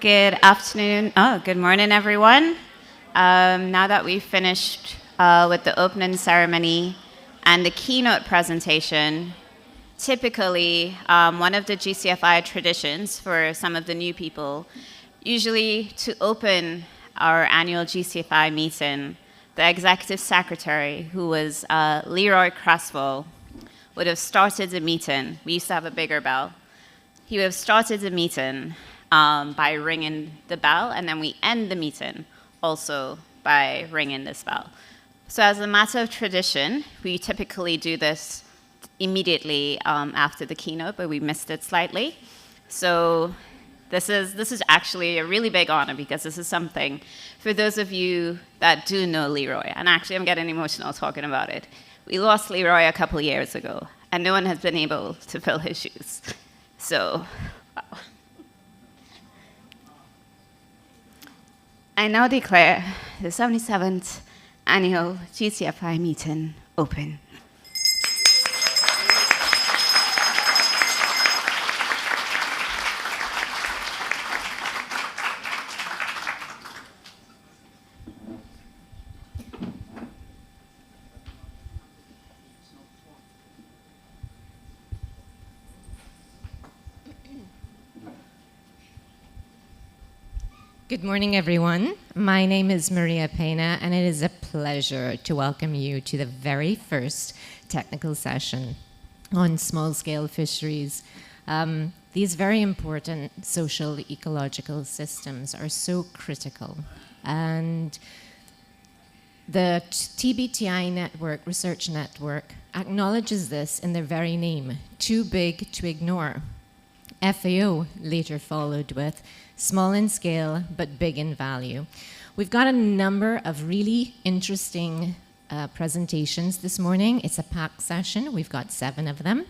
Good afternoon. Good morning, everyone. Now that we've finished with the opening ceremony and the keynote presentation, typically one of the GCFI traditions for some of the new people, usually to open our annual GCFI meeting, the executive secretary, who was Leroy Craswell, would have started the meeting. We used to have a bigger bell. He would have started the meeting by ringing the bell, and then we end the meeting also by ringing this bell. So as a matter of tradition, we typically do this immediately after the keynote, but we missed it slightly. So this is actually a really big honor, because this is something for those of you that do know Leroy, and actually I'm getting emotional talking about it. We lost Leroy a couple years ago, and no one has been able to fill his shoes. So, wow. I now declare the 77th annual GCFI meeting open. Good morning, everyone. My name is Maria Pena, and it is a pleasure to welcome you to the very first technical session on small-scale fisheries. These very important social ecological systems are so critical, and the TBTI network, research network, acknowledges this in their very name: too big to ignore. FAO later followed with small in scale, but big in value. We've got a number of really interesting presentations this morning. It's a packed session. We've got 7 of them.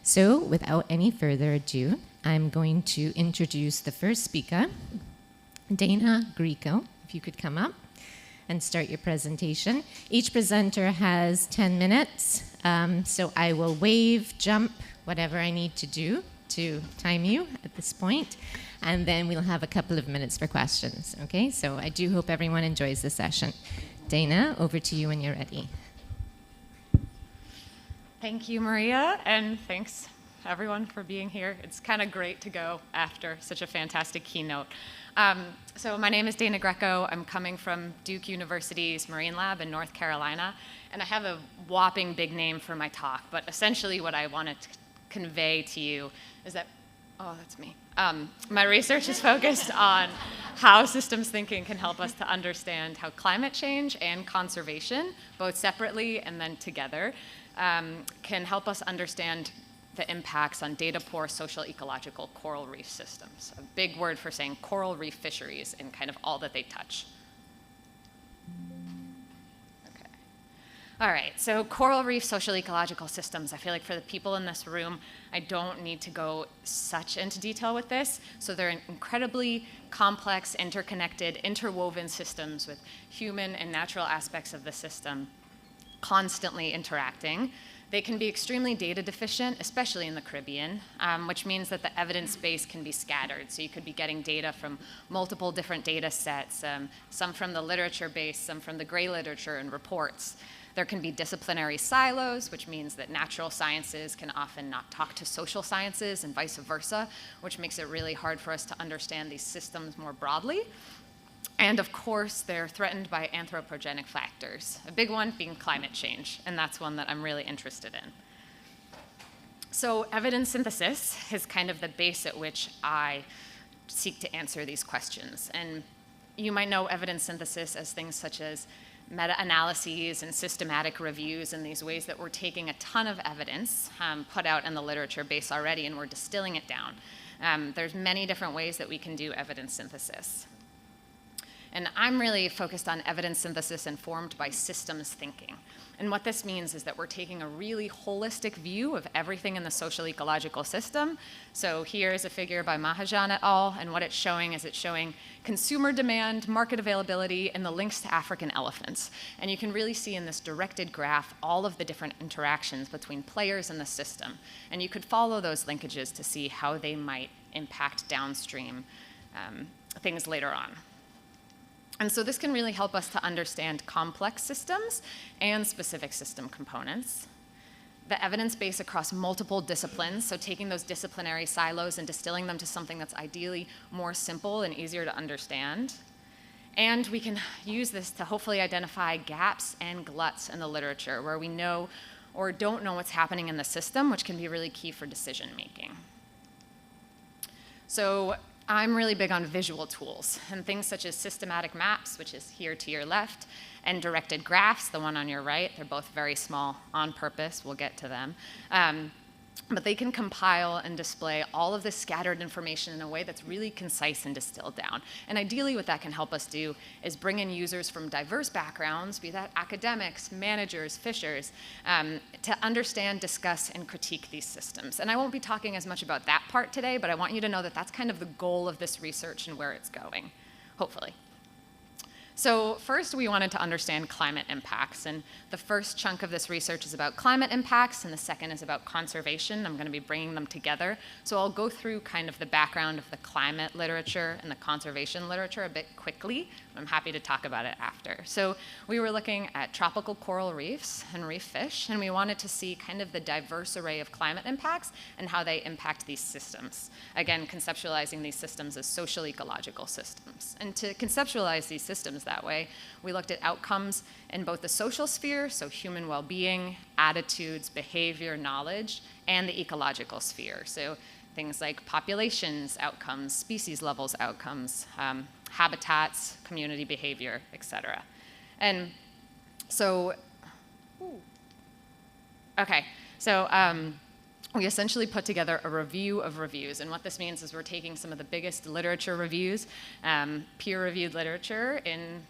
So without any further ado, I'm going to introduce the first speaker, Dana Greco. If you could come up and start your presentation. Each presenter has 10 minutes, so I will wave, jump, whatever I need to do to time you at this point, and then we'll have a couple of minutes for questions, okay? So I do hope everyone enjoys the session. Dana, over to you when you're ready. Thank you, Maria, and thanks everyone for being here. It's kind of great to go after such a fantastic keynote. So my name is Dana Greco. I'm coming from Duke University's Marine Lab in North Carolina, and I have a whopping big name for my talk, but essentially what I wanted to convey to you is that, oh, that's me. My research is focused on how systems thinking can help us to understand how climate change and conservation, both separately and then together, can help us understand the impacts on data-poor social ecological coral reef systems. A big word for saying coral reef fisheries and kind of all that they touch. All right, so coral reef social ecological systems. I feel like for the people in this room, I don't need to go such into detail with this. So they're incredibly complex, interconnected, interwoven systems with human and natural aspects of the system constantly interacting. They can be extremely data deficient, especially in the Caribbean, which means that the evidence base can be scattered. So you could be getting data from multiple different data sets, some from the literature base, some from the gray literature and reports. There can be disciplinary silos, which means that natural sciences can often not talk to social sciences and vice versa, which makes it really hard for us to understand these systems more broadly. And of course, they're threatened by anthropogenic factors, a big one being climate change, and that's one that I'm really interested in. So evidence synthesis is kind of the base at which I seek to answer these questions. And you might know evidence synthesis as things such as meta-analyses and systematic reviews, in these ways that we're taking a ton of evidence put out in the literature base already, and we're distilling it down. There's many different ways that we can do evidence synthesis. And I'm really focused on evidence synthesis informed by systems thinking. And what this means is that we're taking a really holistic view of everything in the social ecological system. So here is a figure by Mahajan et al., and what it's showing is it's showing consumer demand, market availability, and the links to African elephants. And you can really see in this directed graph all of the different interactions between players in the system. And you could follow those linkages to see how they might impact downstream things later on. And so this can really help us to understand complex systems and specific system components. The evidence base across multiple disciplines, so taking those disciplinary silos and distilling them to something that's ideally more simple and easier to understand. And we can use this to hopefully identify gaps and gluts in the literature where we know or don't know what's happening in the system, which can be really key for decision making. So I'm really big on visual tools and things such as systematic maps, which is here to your left, and directed graphs, the one on your right. They're both very small on purpose. We'll get to them. But they can compile and display all of this scattered information in a way that's really concise and distilled down. And ideally what that can help us do is bring in users from diverse backgrounds, be that academics, managers, fishers, to understand, discuss, and critique these systems. And I won't be talking as much about that part today, but I want you to know that that's kind of the goal of this research and where it's going, hopefully. So first, we wanted to understand climate impacts. And the first chunk of this research is about climate impacts, and the second is about conservation. I'm going to be bringing them together. So I'll go through kind of the background of the climate literature and the conservation literature a bit quickly. I'm happy to talk about it after. So we were looking at tropical coral reefs and reef fish, and we wanted to see kind of the diverse array of climate impacts and how they impact these systems. Again, conceptualizing these systems as social ecological systems. And to conceptualize these systems that way, we looked at outcomes in both the social sphere, so human well-being, attitudes, behavior, knowledge, and the ecological sphere, so things like populations outcomes, species levels outcomes, habitats, community behavior, et cetera. And so, we essentially put together a review of reviews. And what this means is we're taking some of the biggest literature reviews, peer-reviewed literature in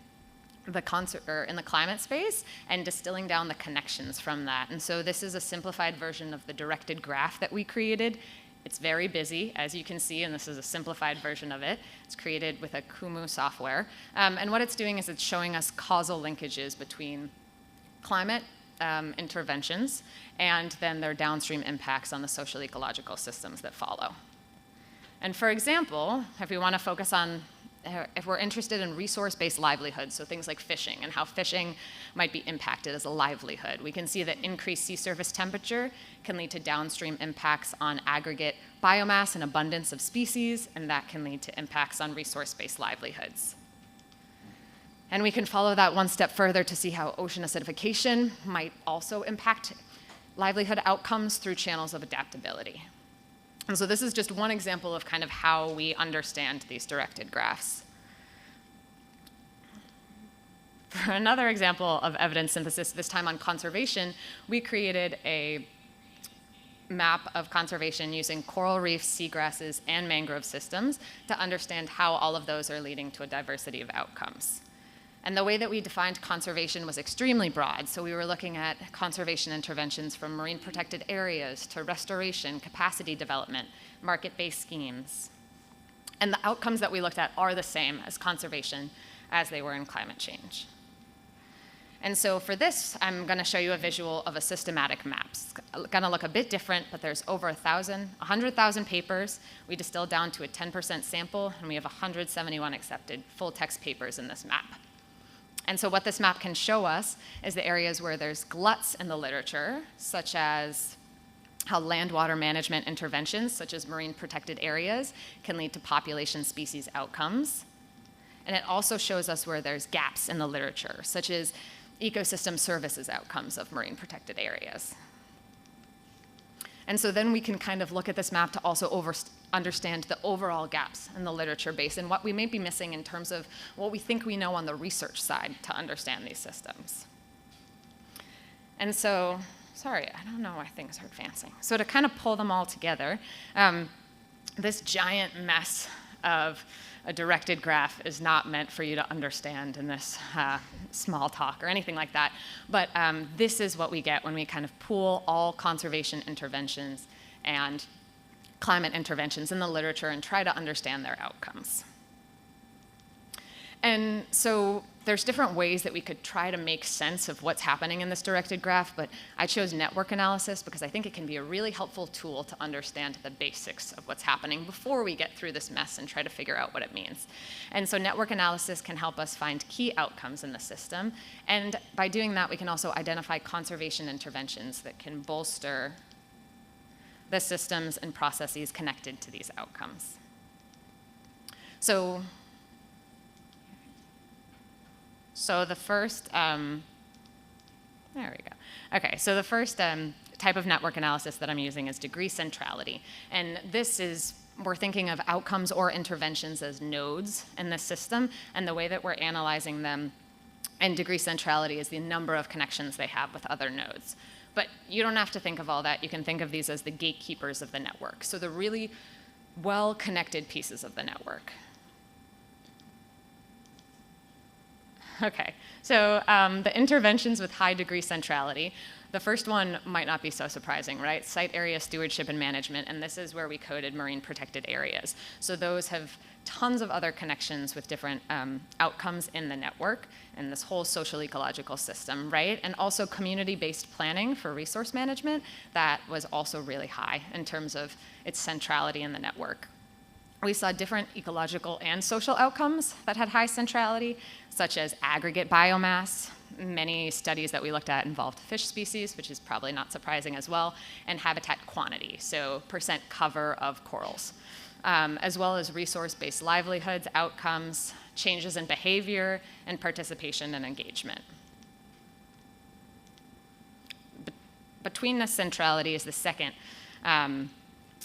the climate space, and distilling down the connections from that. And so this is a simplified version of the directed graph that we created. It's very busy, as you can see, and this is a simplified version of it. It's created with a Kumu software. And what it's doing is it's showing us causal linkages between climate interventions and then their downstream impacts on the social ecological systems that follow. And for example, if we want to focus on if we're interested in resource-based livelihoods, so things like fishing and how fishing might be impacted as a livelihood, we can see that increased sea surface temperature can lead to downstream impacts on aggregate biomass and abundance of species, and that can lead to impacts on resource-based livelihoods. And we can follow that one step further to see how ocean acidification might also impact livelihood outcomes through channels of adaptability. And so this is just one example of kind of how we understand these directed graphs. For another example of evidence synthesis, this time on conservation, we created a map of conservation using coral reefs, seagrasses, and mangrove systems to understand how all of those are leading to a diversity of outcomes. And the way that we defined conservation was extremely broad. So we were looking at conservation interventions from marine protected areas to restoration, capacity development, market-based schemes. And the outcomes that we looked at are the same as conservation as they were in climate change. And so for this, I'm going to show you a visual of a systematic map. It's going to look a bit different, but there's over 100,000 papers. We distilled down to a 10% sample, and we have 171 accepted full-text papers in this map. And so what this map can show us is the areas where there's gluts in the literature, such as how land-water management interventions, such as marine protected areas, can lead to population species outcomes. And it also shows us where there's gaps in the literature, such as ecosystem services outcomes of marine protected areas. And so then we can kind of look at this map to also understand the overall gaps in the literature base and what we may be missing in terms of what we think we know on the research side to understand these systems. And so, sorry, I don't know why things are advancing. So to kind of pull them all together, this giant mess of a directed graph is not meant for you to understand in this small talk or anything like that. But this is what we get when we kind of pool all conservation interventions and climate interventions in the literature and try to understand their outcomes. And so there's different ways that we could try to make sense of what's happening in this directed graph, but I chose network analysis because I think it can be a really helpful tool to understand the basics of what's happening before we get through this mess and try to figure out what it means. And so network analysis can help us find key outcomes in the system, and by doing that, we can also identify conservation interventions that can bolster the systems and processes connected to these outcomes. So the first, there we go. Okay, so the first type of network analysis that I'm using is degree centrality. And this is, we're thinking of outcomes or interventions as nodes in the system, and the way that we're analyzing them in degree centrality is the number of connections they have with other nodes. But you don't have to think of all that. You can think of these as the gatekeepers of the network. So the really well-connected pieces of the network. Okay, so the interventions with high degree centrality. The first one might not be so surprising, right? Site area stewardship and management, and this is where we coded marine protected areas. So those have tons of other connections with different outcomes in the network and this whole social ecological system, right? And also community-based planning for resource management, that was also really high in terms of its centrality in the network. We saw different ecological and social outcomes that had high centrality, such as aggregate biomass. Many studies that we looked at involved fish species, which is probably not surprising as well, and habitat quantity, so percent cover of corals, as well as resource-based livelihoods, outcomes, changes in behavior, and participation and engagement. Between this centrality is the second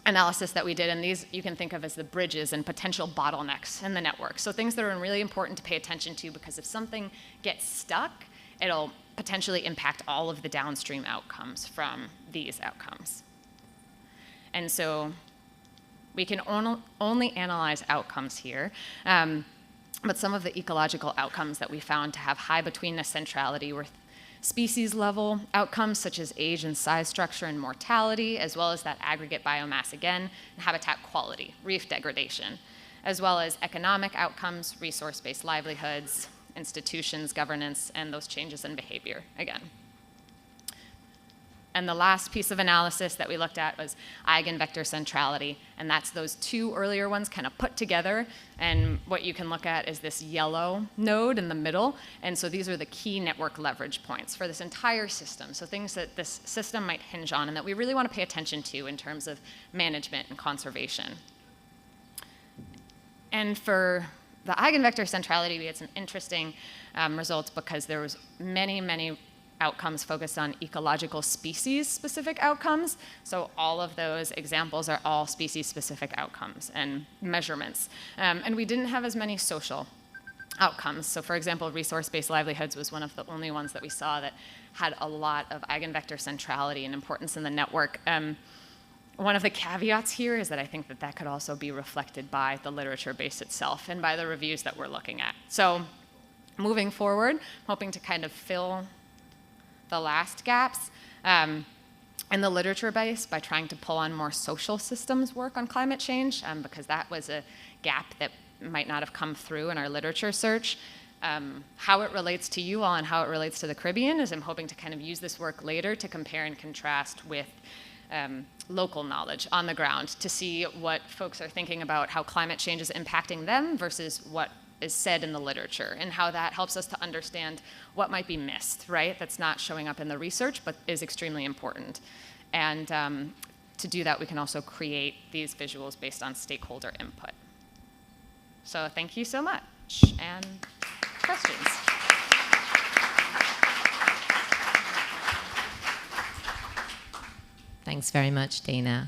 analysis that we did, and these you can think of as the bridges and potential bottlenecks in the network. So things that are really important to pay attention to, because if something gets stuck, it'll potentially impact all of the downstream outcomes from these outcomes. And so we can only analyze outcomes here, but some of the ecological outcomes that we found to have high betweenness centrality were species level outcomes such as age and size structure and mortality, as well as that aggregate biomass again, and habitat quality, reef degradation, as well as economic outcomes, resource-based livelihoods, institutions, governance, and those changes in behavior again. And the last piece of analysis that we looked at was eigenvector centrality, and that's those two earlier ones kind of put together, and what you can look at is this yellow node in the middle, and so these are the key network leverage points for this entire system, so things that this system might hinge on and that we really want to pay attention to in terms of management and conservation. And for the eigenvector centrality, we had some interesting results because there was many outcomes focused on ecological species-specific outcomes. So all of those examples are all species-specific outcomes and measurements. And we didn't have as many social outcomes. So for example, resource-based livelihoods was one of the only ones that we saw that had a lot of eigenvector centrality and importance in the network. One of the caveats here is that I think that that could also be reflected by the literature base itself and by the reviews that we're looking at. So moving forward, hoping to kind of fill the last gaps in the literature base by trying to pull on more social systems work on climate change, because that was a gap that might not have come through in our literature search. How it relates to you all and how it relates to the Caribbean is I'm hoping to kind of use this work later to compare and contrast with local knowledge on the ground to see what folks are thinking about how climate change is impacting them versus what is said in the literature, and how that helps us to understand what might be missed, right? That's not showing up in the research, but is extremely important. And to do that, we can also create these visuals based on stakeholder input. So thank you so much, and questions? Thanks very much, Dana.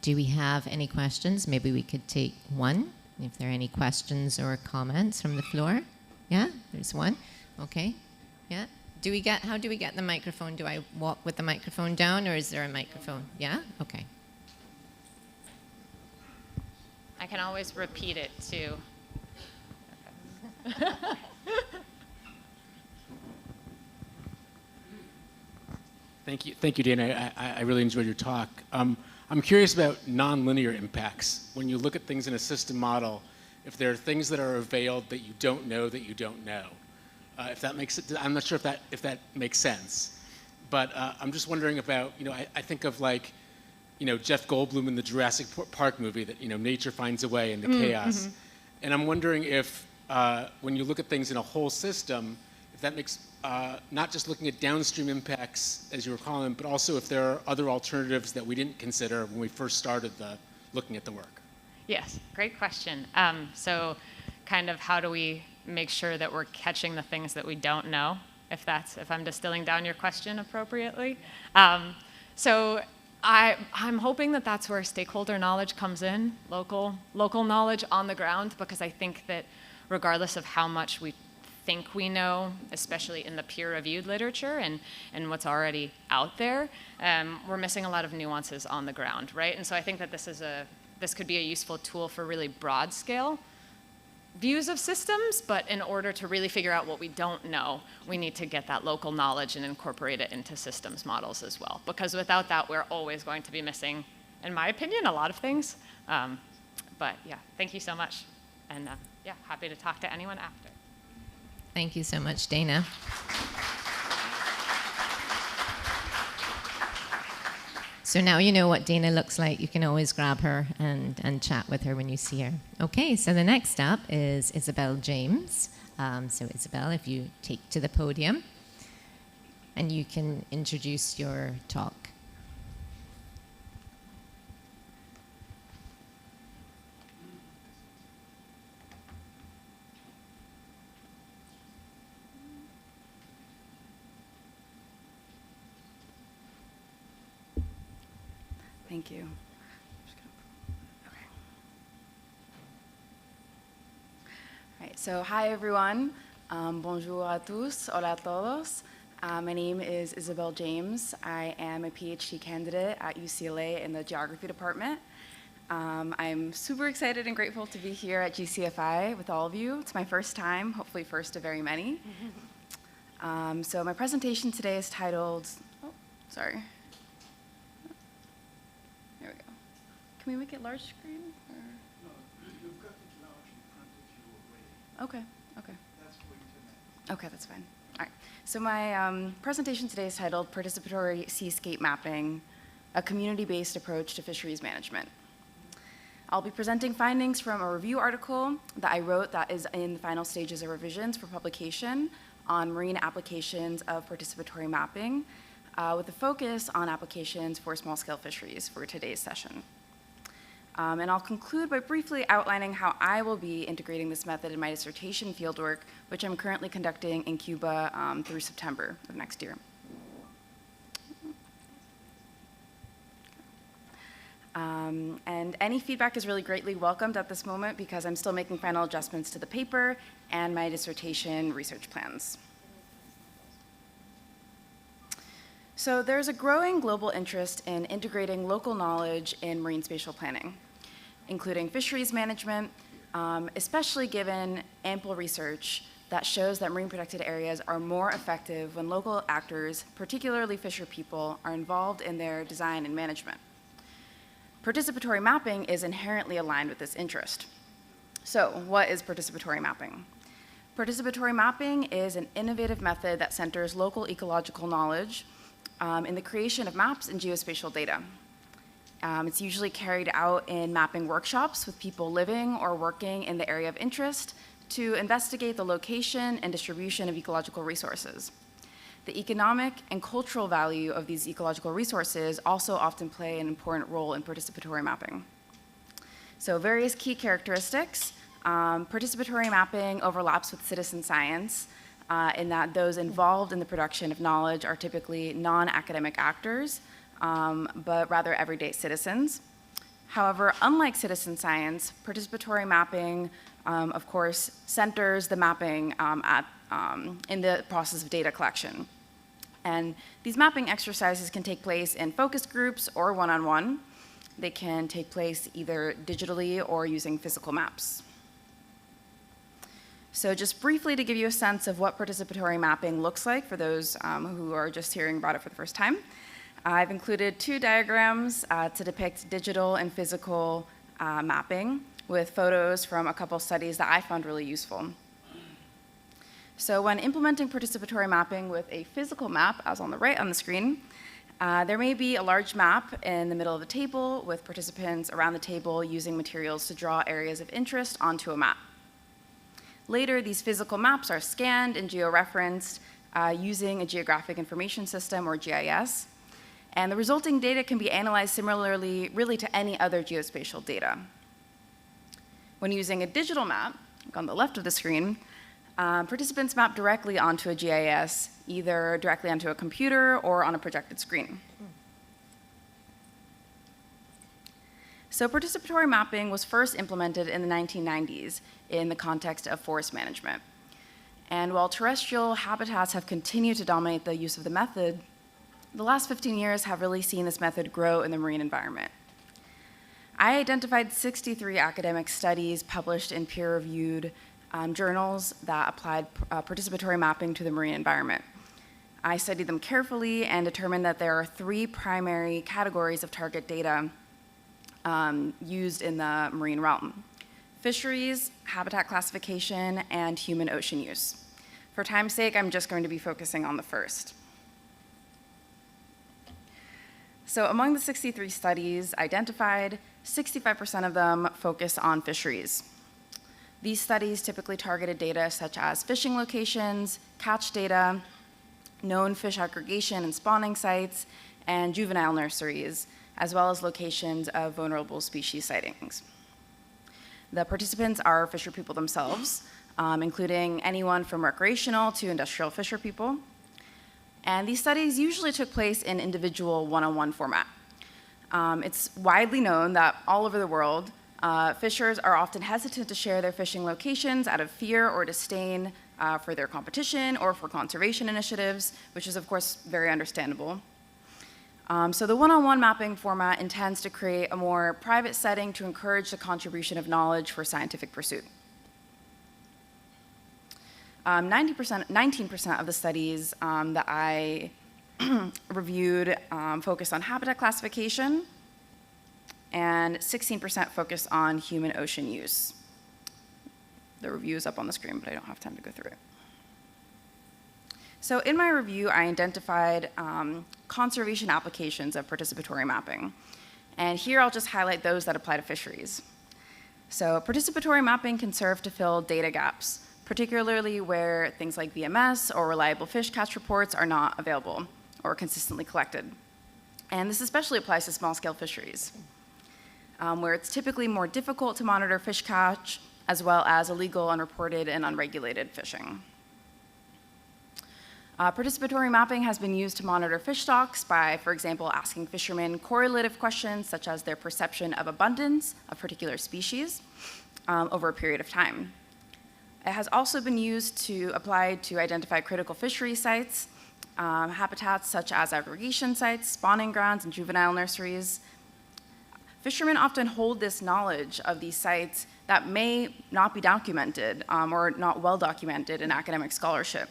Do we have any questions? Maybe we could take one. If there are any questions or comments from the floor. Yeah, there's one. Okay. Yeah. How do we get the microphone? Do I walk with the microphone down, or is there a microphone? Yeah? Okay. I can always repeat it too. Okay. Thank you, Dana. I really enjoyed your talk. I'm curious about nonlinear impacts. When you look at things in a system model, if there are things that are availed that you don't know, If that makes it, I'm not sure if that makes sense. But I'm just wondering about, I think of like, Jeff Goldblum in the Jurassic Park movie that, nature finds a way in the chaos. And I'm wondering if, when you look at things in a whole system, if that makes, not just looking at downstream impacts, as you were calling them, but also if there are other alternatives that we didn't consider when we first started looking at the work. Yes, great question. So kind of how do we make sure that we're catching the things that we don't know, if I'm distilling down your question appropriately. So I'm hoping that that's where stakeholder knowledge comes in, local knowledge on the ground, because I think that regardless of how much we think we know, especially in the peer-reviewed literature and what's already out there, we're missing a lot of nuances on the ground, right? And so I think that this could be a useful tool for really broad-scale views of systems, but in order to really figure out what we don't know, we need to get that local knowledge and incorporate it into systems models as well. Because without that, we're always going to be missing, in my opinion, a lot of things. But yeah, thank you so much. And yeah, happy to talk to anyone after. Thank you so much, Dana. So now you know what Dana looks like. You can always grab her and chat with her when you see her. Okay, so the next up is Isabel James. So Isabel, if you take to the podium, and you can introduce your talk. Thank you. Okay. All right, so hi everyone. Bonjour à tous, hola a todos. My name is Isabel James. I am a PhD candidate at UCLA in the geography department. I'm super excited and grateful to be here at GCFI with all of you. It's my first time, hopefully first of very many. So my presentation today is titled, sorry. There we go. Can we make it large screen? Or? No, you've got it large in front of you already. Okay. That's for internet. Okay, that's fine. All right. So my presentation today is titled Participatory Seascape Mapping, a Community-Based Approach to Fisheries Management. I'll be presenting findings from a review article that I wrote that is in the final stages of revisions for publication on marine applications of participatory mapping, with a focus on applications for small-scale fisheries for today's session. And I'll conclude by briefly outlining how I will be integrating this method in my dissertation fieldwork, which I'm currently conducting in Cuba through September of next year. And any feedback is really greatly welcomed at this moment because I'm still making final adjustments to the paper and my dissertation research plans. So there's a growing global interest in integrating local knowledge in marine spatial planning, including fisheries management, especially given ample research that shows that marine protected areas are more effective when local actors, particularly fisher people, are involved in their design and management. Participatory mapping is inherently aligned with this interest. So what is participatory mapping? Participatory mapping is an innovative method that centers local ecological knowledge in the creation of maps and geospatial data. It's usually carried out in mapping workshops with people living or working in the area of interest to investigate the location and distribution of ecological resources. The economic and cultural value of these ecological resources also often play an important role in participatory mapping. So various key characteristics. Participatory mapping overlaps with citizen science in that those involved in the production of knowledge are typically non-academic actors, but rather everyday citizens. However, unlike citizen science, participatory mapping, of course, centers the mapping in the process of data collection. And these mapping exercises can take place in focus groups or one-on-one. They can take place either digitally or using physical maps. So just briefly to give you a sense of what participatory mapping looks like for those who are just hearing about it for the first time, I've included two diagrams to depict digital and physical mapping with photos from a couple studies that I found really useful. So when implementing participatory mapping with a physical map, as on the right on the screen, there may be a large map in the middle of the table with participants around the table using materials to draw areas of interest onto a map. Later, these physical maps are scanned and georeferenced using a geographic information system, or GIS, and the resulting data can be analyzed similarly really to any other geospatial data. When using a digital map, like on the left of the screen, participants map directly onto a GIS, either directly onto a computer or on a projected screen. So participatory mapping was first implemented in the 1990s in the context of forest management. And while terrestrial habitats have continued to dominate the use of the method, the last 15 years have really seen this method grow in the marine environment. I identified 63 academic studies published in peer-reviewed journals that applied participatory mapping to the marine environment. I studied them carefully and determined that there are 3 primary categories of target data used in the marine realm: fisheries, habitat classification, and human ocean use. For time's sake, I'm just going to be focusing on the first. So among the 63 studies identified, 65% of them focus on fisheries. These studies typically targeted data such as fishing locations, catch data, known fish aggregation and spawning sites, and juvenile nurseries, as well as locations of vulnerable species sightings. The participants are fisher people themselves, including anyone from recreational to industrial fisher people. And these studies usually took place in individual one-on-one format. It's widely known that all over the world, fishers are often hesitant to share their fishing locations out of fear or disdain for their competition or for conservation initiatives, which is of course very understandable. So the one-on-one mapping format intends to create a more private setting to encourage the contribution of knowledge for scientific pursuit. 19% of the studies that I reviewed focused on habitat classification, and 16% focused on human ocean use. The review is up on the screen, but I don't have time to go through it. So in my review, I identified conservation applications of participatory mapping. And here I'll just highlight those that apply to fisheries. So participatory mapping can serve to fill data gaps, particularly where things like VMS or reliable fish catch reports are not available or consistently collected. And this especially applies to small-scale fisheries, where it's typically more difficult to monitor fish catch, as well as illegal, unreported, and unregulated fishing. Participatory mapping has been used to monitor fish stocks by, for example, asking fishermen correlative questions such as their perception of abundance of particular species over a period of time. It has also been used to apply to identify critical fishery sites, habitats such as aggregation sites, spawning grounds, and juvenile nurseries. Fishermen often hold this knowledge of these sites that may not be documented or not well documented in academic scholarship.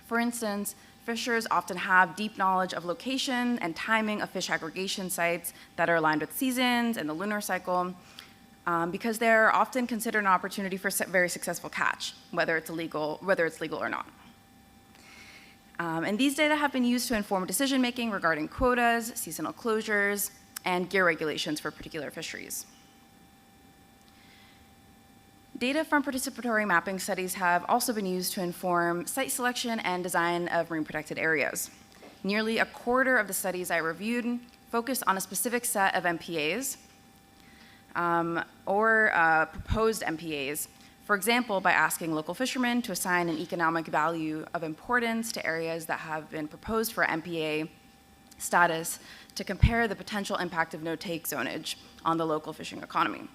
For instance, fishers often have deep knowledge of location and timing of fish aggregation sites that are aligned with seasons and the lunar cycle, because they're often considered an opportunity for very successful catch, whether it's legal or not. And these data have been used to inform decision-making regarding quotas, seasonal closures, and gear regulations for particular fisheries. Data from participatory mapping studies have also been used to inform site selection and design of marine protected areas. Nearly a quarter of the studies I reviewed focused on a specific set of MPAs or proposed MPAs, for example, by asking local fishermen to assign an economic value of importance to areas that have been proposed for MPA status to compare the potential impact of no-take zonage on the local fishing economy.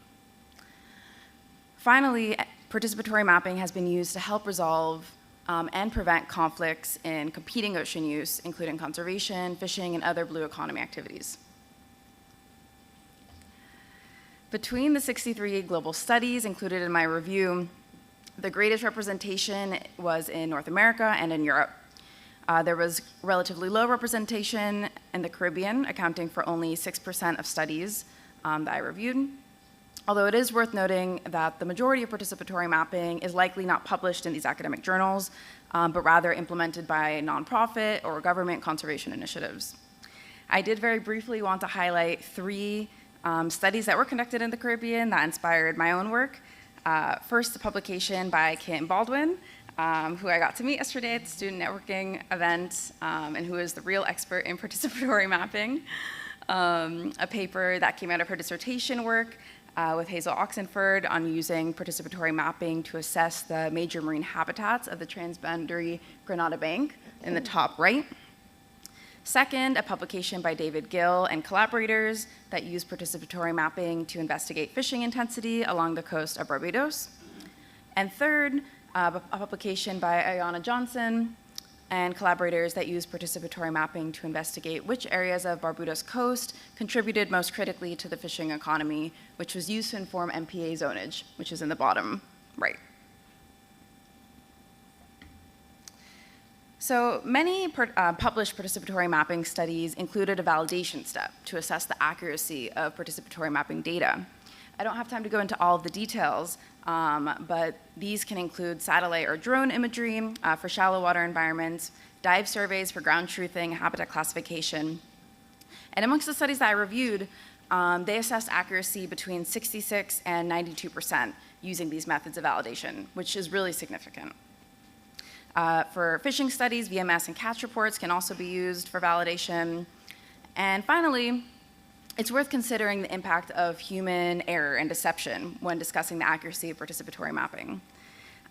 Finally, participatory mapping has been used to help resolve and prevent conflicts in competing ocean use, including conservation, fishing, and other blue economy activities. Between the 63 global studies included in my review, the greatest representation was in North America and in Europe. There was relatively low representation in the Caribbean, accounting for only 6% of studies that I reviewed. although it is worth noting that the majority of participatory mapping is likely not published in these academic journals, but rather implemented by nonprofit or government conservation initiatives. I did very briefly want to highlight three studies that were conducted in the Caribbean that inspired my own work. First, a publication by Kit Baldwin, who I got to meet yesterday at the student networking event, and who is the real expert in participatory mapping. A paper that came out of her dissertation work with Hazel Oxenford on using participatory mapping to assess the major marine habitats of the transboundary Grenada Bank in the top right. Second, a publication by David Gill and collaborators that use participatory mapping to investigate fishing intensity along the coast of Barbados. And third, a publication by Ayana Johnson and collaborators that use participatory mapping to investigate which areas of Barbados coast contributed most critically to the fishing economy, which was used to inform MPA zonage, which is in the bottom right. So many published participatory mapping studies included a validation step to assess the accuracy of participatory mapping data. I don't have time to go into all of the details, but these can include satellite or drone imagery for shallow water environments, dive surveys for ground truthing, habitat classification. And amongst the studies that I reviewed, they assessed accuracy between 66 and 92% using these methods of validation, which is really significant. For fishing studies, VMS and catch reports can also be used for validation. And finally, it's worth considering the impact of human error and deception when discussing the accuracy of participatory mapping.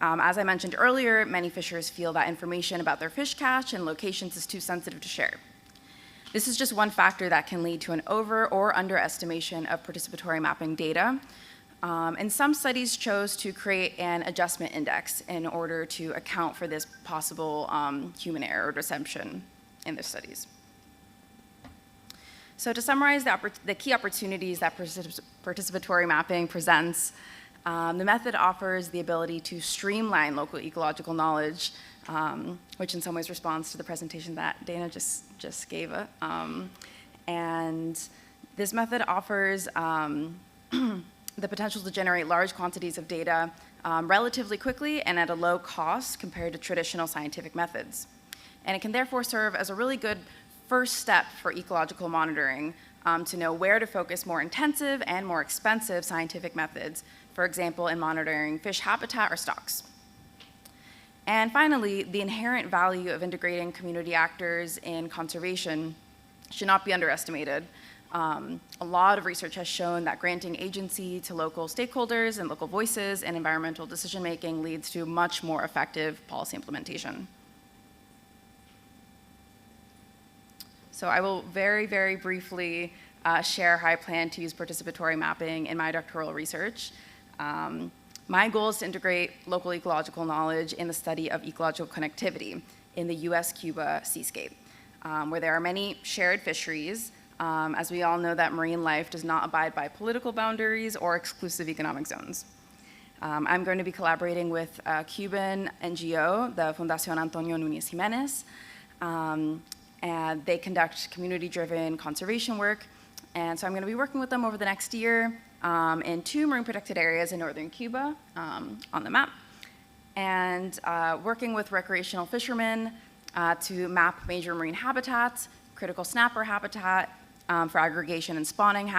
As I mentioned earlier, many fishers feel that information about their fish catch and locations is too sensitive to share. This is just one factor that can lead to an over or underestimation of participatory mapping data. And some studies chose to create an adjustment index in order to account for this possible human error or deception in their studies. So to summarize the key opportunities that participatory mapping presents, the method offers the ability to streamline local ecological knowledge, which in some ways responds to the presentation that Dana just gave. And this method offers the potential to generate large quantities of data relatively quickly and at a low cost compared to traditional scientific methods. And it can therefore serve as a really good first step for ecological monitoring to know where to focus more intensive and more expensive scientific methods, for example, in monitoring fish habitat or stocks. And finally, the inherent value of integrating community actors in conservation should not be underestimated. A lot of research has shown that granting agency to local stakeholders and local voices in environmental decision-making leads to much more effective policy implementation. So I will very, very briefly share how I plan to use participatory mapping in my doctoral research. My goal is to integrate local ecological knowledge in the study of ecological connectivity in the US-Cuba seascape, where there are many shared fisheries. As we all know that marine life does not abide by political boundaries or exclusive economic zones. I'm going to be collaborating with a Cuban NGO, the Fundación Antonio Núñez Jiménez, and they conduct community-driven conservation work. And so I'm going to be working with them over the next year in 2 marine protected areas in northern Cuba on the map, and working with recreational fishermen to map major marine habitats, critical snapper habitat, for aggregation and spawning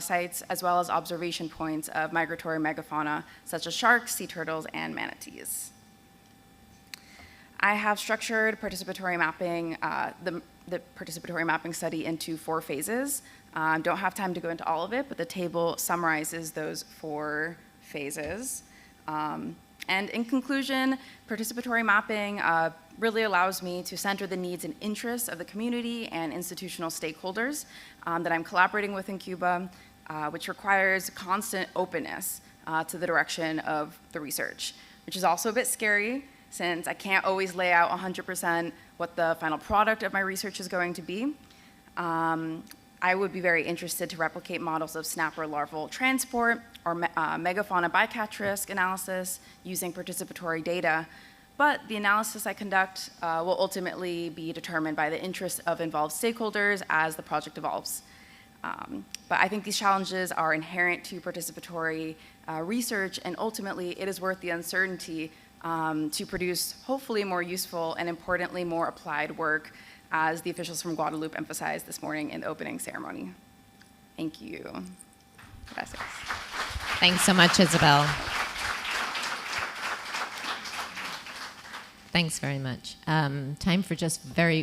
sites, as well as observation points of migratory megafauna such as sharks, sea turtles, and manatees. I have structured participatory mapping, the participatory mapping study into 4 phases. Don't have time to go into all of it, but the table summarizes those 4 phases. And in conclusion, participatory mapping really allows me to center the needs and interests of the community and institutional stakeholders that I'm collaborating with in Cuba, which requires constant openness to the direction of the research, which is also a bit scary since I can't always lay out 100% what the final product of my research is going to be. I would be very interested to replicate models of snapper larval transport or megafauna bycatch risk analysis using participatory data, but the analysis I conduct will ultimately be determined by the interests of involved stakeholders as the project evolves. But I think these challenges are inherent to participatory research, and ultimately it is worth the uncertainty to produce hopefully more useful and importantly more applied work, as the officials from Guadeloupe emphasized this morning in the opening ceremony. Thank you. Gracias. Thanks so much, Isabel. Thanks very much. Time for just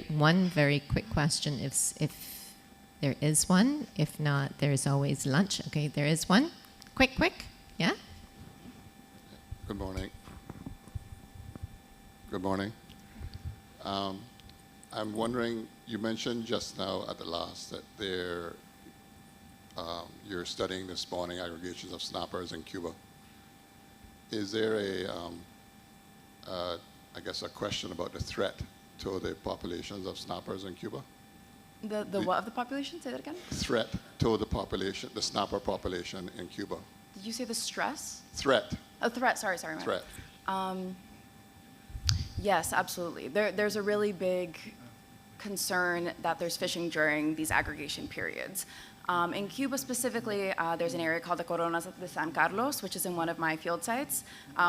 one very quick question, if there is one. If not, there is always lunch. Okay, there is one. Quick. Yeah? Good morning. Good morning. I'm wondering, you mentioned just now at the last that you're studying the spawning aggregations of snappers in Cuba. Is there I guess a question about the threat to the populations of snappers in Cuba? The what of the population? Say that again? Threat to the population, the snapper population in Cuba. Did you say the stress? Threat. Oh, threat, sorry. Threat. Yes, absolutely. There's a really big concern that there's fishing during these aggregation periods. In Cuba specifically, there's an area called the Coronas de San Carlos, which is in one of my field sites,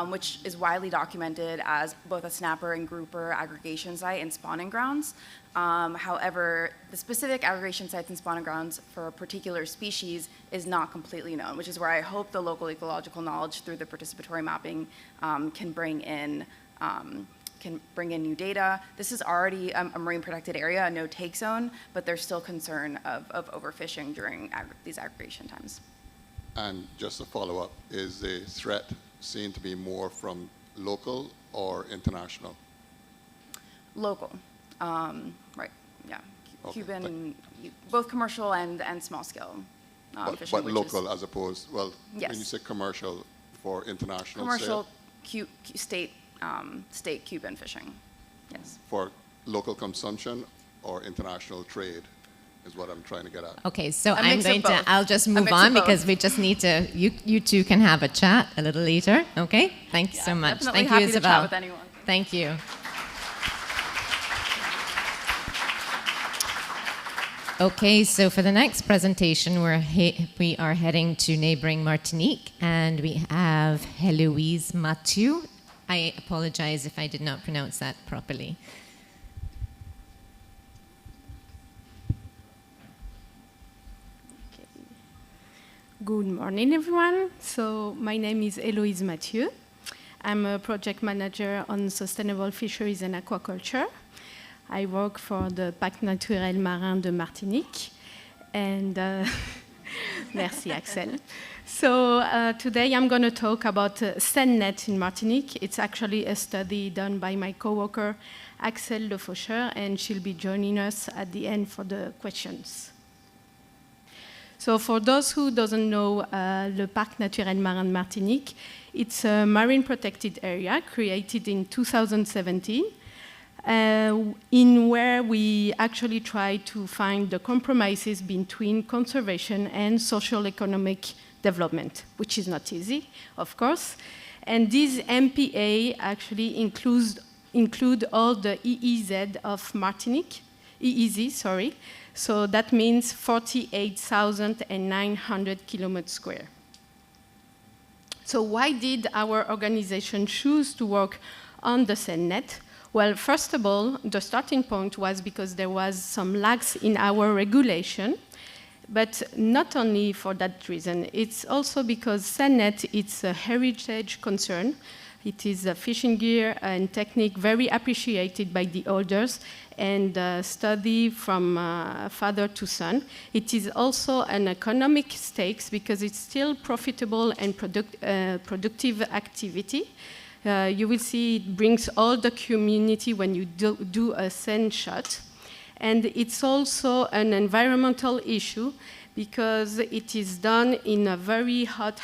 which is widely documented as both a snapper and grouper aggregation site and spawning grounds. However, the specific aggregation sites and spawning grounds for a particular species is not completely known, which is where I hope the local ecological knowledge through the participatory mapping can bring in new data. This is already a marine protected area, a no-take zone, but there's still concern of overfishing during these aggregation times. And just to follow up, is the threat seen to be more from local or international? Local, right, yeah. Okay, Cuban, both commercial and small scale fishing. But local as opposed, well, Yes. when you say commercial for international Commercial, sale? state Cuban fishing, yes. For local consumption or international trade is what I'm trying to get at. Okay, so both. I'll just A move mix of on both. because we just need to, you two can have a chat a little later, okay? Thank you so much. Definitely Thank happy you, to Isabel. chat with anyone. Thank you. Okay, so for the next presentation, we are heading to neighboring Martinique, and we have Heloise Mathieu. I apologize if I did not pronounce that properly. Good morning, everyone. So my name is Héloïse Mathieu. I'm a project manager on sustainable fisheries and aquaculture. I work for the Parc Naturel Marin de Martinique. And merci, Axel. So today I'm going to talk about SendNet in Martinique. It's actually a study done by my coworker, Axel Lefaucheur, and she'll be joining us at the end for the questions. So for those who doesn't know le Parc Naturel Marin de Martinique, it's a marine protected area created in 2017, in where we actually try to find the compromises between conservation and social economic development, which is not easy, of course. And this MPA actually include all the EEZ of Martinique, EEZ, sorry. So that means 48,900 kilometers square. So why did our organization choose to work on the SendNet? Well, first of all, the starting point was because there was some lags in our regulation, but not only for that reason. It's also because SendNet, it's a heritage concern. It is a fishing gear and technique very appreciated by the elders and study from father to son. It is also an economic stakes because it's still profitable and productive activity. You will see it brings all the community when you do a send shot. And it's also an environmental issue because it is done in a very hot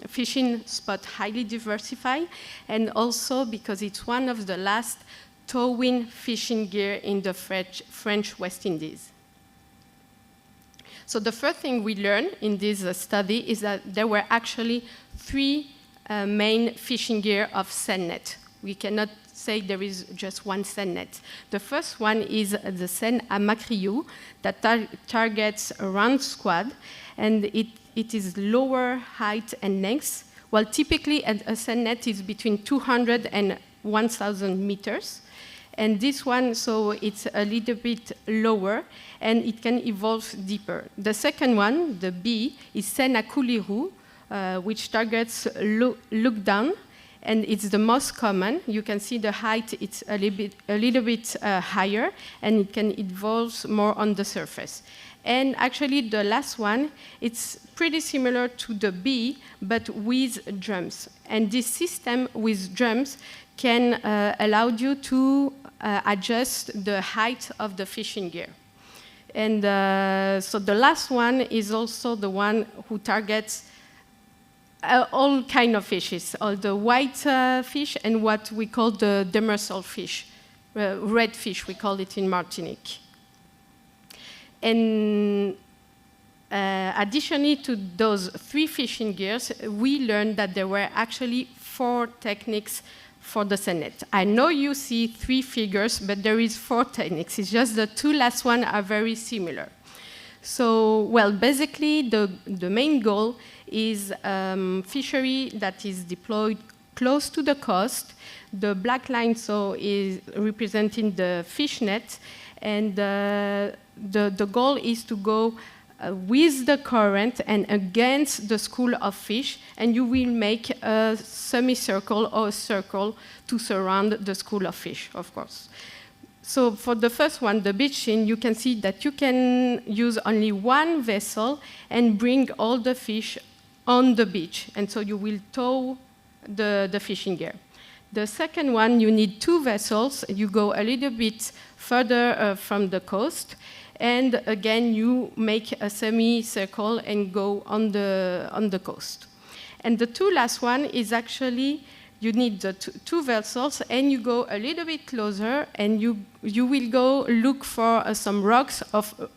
fishing spot, highly diversified, and also because it's one of the last towing fishing gear in the French West Indies. So the first thing we learned in this study is that there were actually three main fishing gear of SendNet. We cannot say there is just one sand net. The first one is the sand à Macriou that targets a round squad, and it is lower height and length. Well, typically a sand net is between 200 and 1,000 meters. And this one, so it's a little bit lower, and it can evolve deeper. The second one, the B, is sand à Koulirou, which targets look down, and it's the most common. You can see the height, it's a little bit higher, and it can evolve more on the surface. And actually, the last one, it's pretty similar to the B, but with drums. And this system with drums can allow you to adjust the height of the fishing gear. And so the last one is also the one who targets all kind of fishes, all the white fish and what we call the demersal fish, red fish, we call it in Martinique. And additionally to those 3 fishing gears, we learned that there were actually 4 techniques for the sand net. I know you see 3 figures, but there is 4 techniques. It's just the 2 last ones are very similar. So, well, basically the main goal is fishery that is deployed close to the coast. The black line so is representing the fish net, and the goal is to go with the current and against the school of fish, and you will make a semicircle or a circle to surround the school of fish, of course. So for the first one, the beach scene, you can see that you can use only one vessel and bring all the fish on the beach, and so you will tow the fishing gear. The second one, you need 2 vessels. You go a little bit further from the coast, and again, you make a semicircle and go on the coast. And the 2 last one is actually, you need the 2 vessels, and you go a little bit closer, and you will go look for some rocks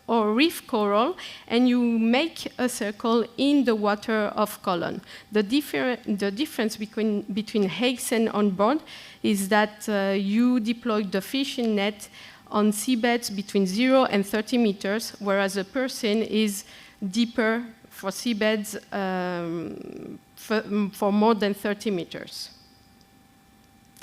or reef coral, and you make a circle in the water of Colon. The difference between Haigs and on board is that you deploy the fishing net on seabeds between 0 and 30 meters, whereas a person is deeper for seabeds for more than 30 meters.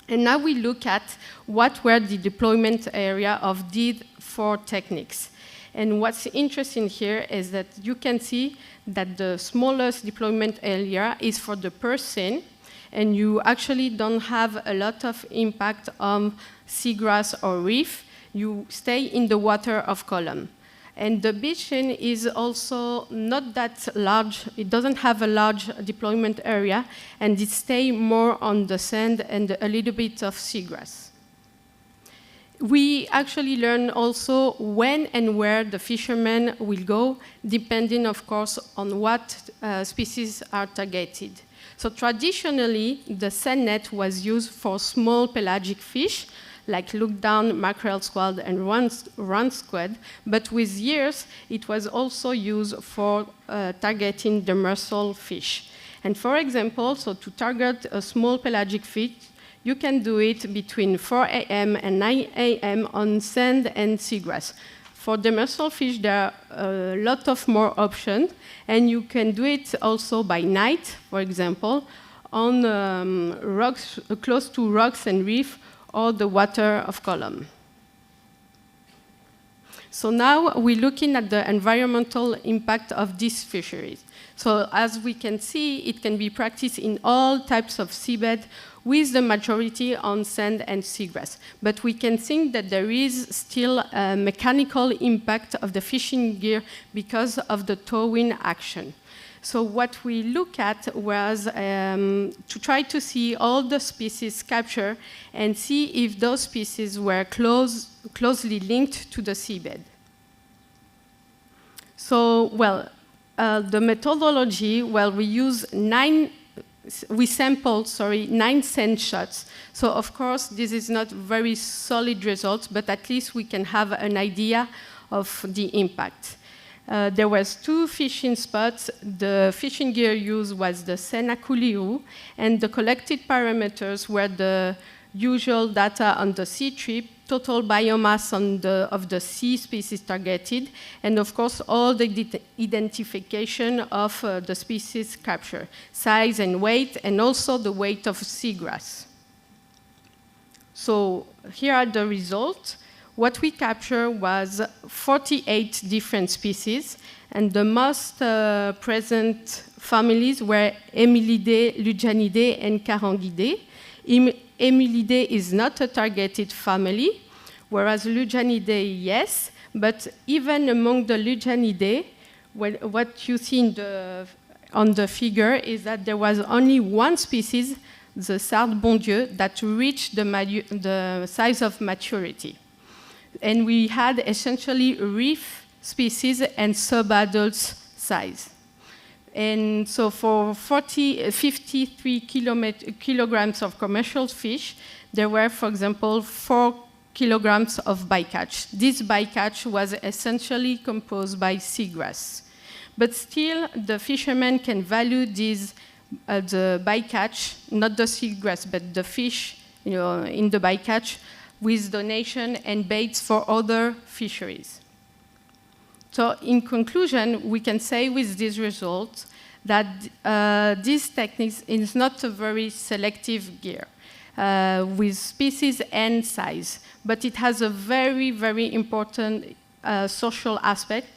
And now we look at what were the deployment area of these 4 techniques. And what's interesting here is that you can see that the smallest deployment area is for the person, and you actually don't have a lot of impact on seagrass or reef. You stay in the water of Column. And the beaching is also not that large. It doesn't have a large deployment area, and it stays more on the sand and a little bit of seagrass. We actually learn also when and where the fishermen will go, depending, of course, on what species are targeted. So traditionally, the sand net was used for small pelagic fish, like look-down, mackerel, squid, and round squid, but with years, it was also used for targeting demersal fish. And for example, so to target a small pelagic fish, you can do it between 4 a.m. and 9 a.m. on sand and seagrass. For demersal fish, there are a lot of more options, and you can do it also by night, for example, on rocks, close to rocks and reef, or the water of Column. So now we're looking at the environmental impact of these fisheries. So as we can see, it can be practiced in all types of seabed, with the majority on sand and seagrass. But we can think that there is still a mechanical impact of the fishing gear because of the towing action. So what we look at was to try to see all the species captured and see if those species were closely linked to the seabed. So, well, the methodology, well, we sampled 9 sand shots. So of course, this is not very solid results, but at least we can have an idea of the impact. There was 2 fishing spots. The fishing gear used was the sand à Koulirou, and the collected parameters were the usual data on the sea trip, total biomass of the sea species targeted, and of course all the identification of the species captured, size and weight, and also the weight of seagrass. So here are the results. What we captured was 48 different species, and the most present families were Emylidae, Luganidae, and Carangidae. Emylidae is not a targeted family, whereas Luganidae, yes, but even among the Luganidae, what you see on the figure is that there was only one species, the Sarde Bondieu, that reached the size of maturity. And we had essentially reef species and subadult size. And so for 53 kilograms of commercial fish, there were, for example, 4 kilograms of bycatch. This bycatch was essentially composed by seagrass. But still, the fishermen can value these, the bycatch, not the seagrass, but the fish in the bycatch, with donation and baits for other fisheries. So in conclusion, we can say with these results that this technique is not a very selective gear with species and size, but it has a very, very important social aspect.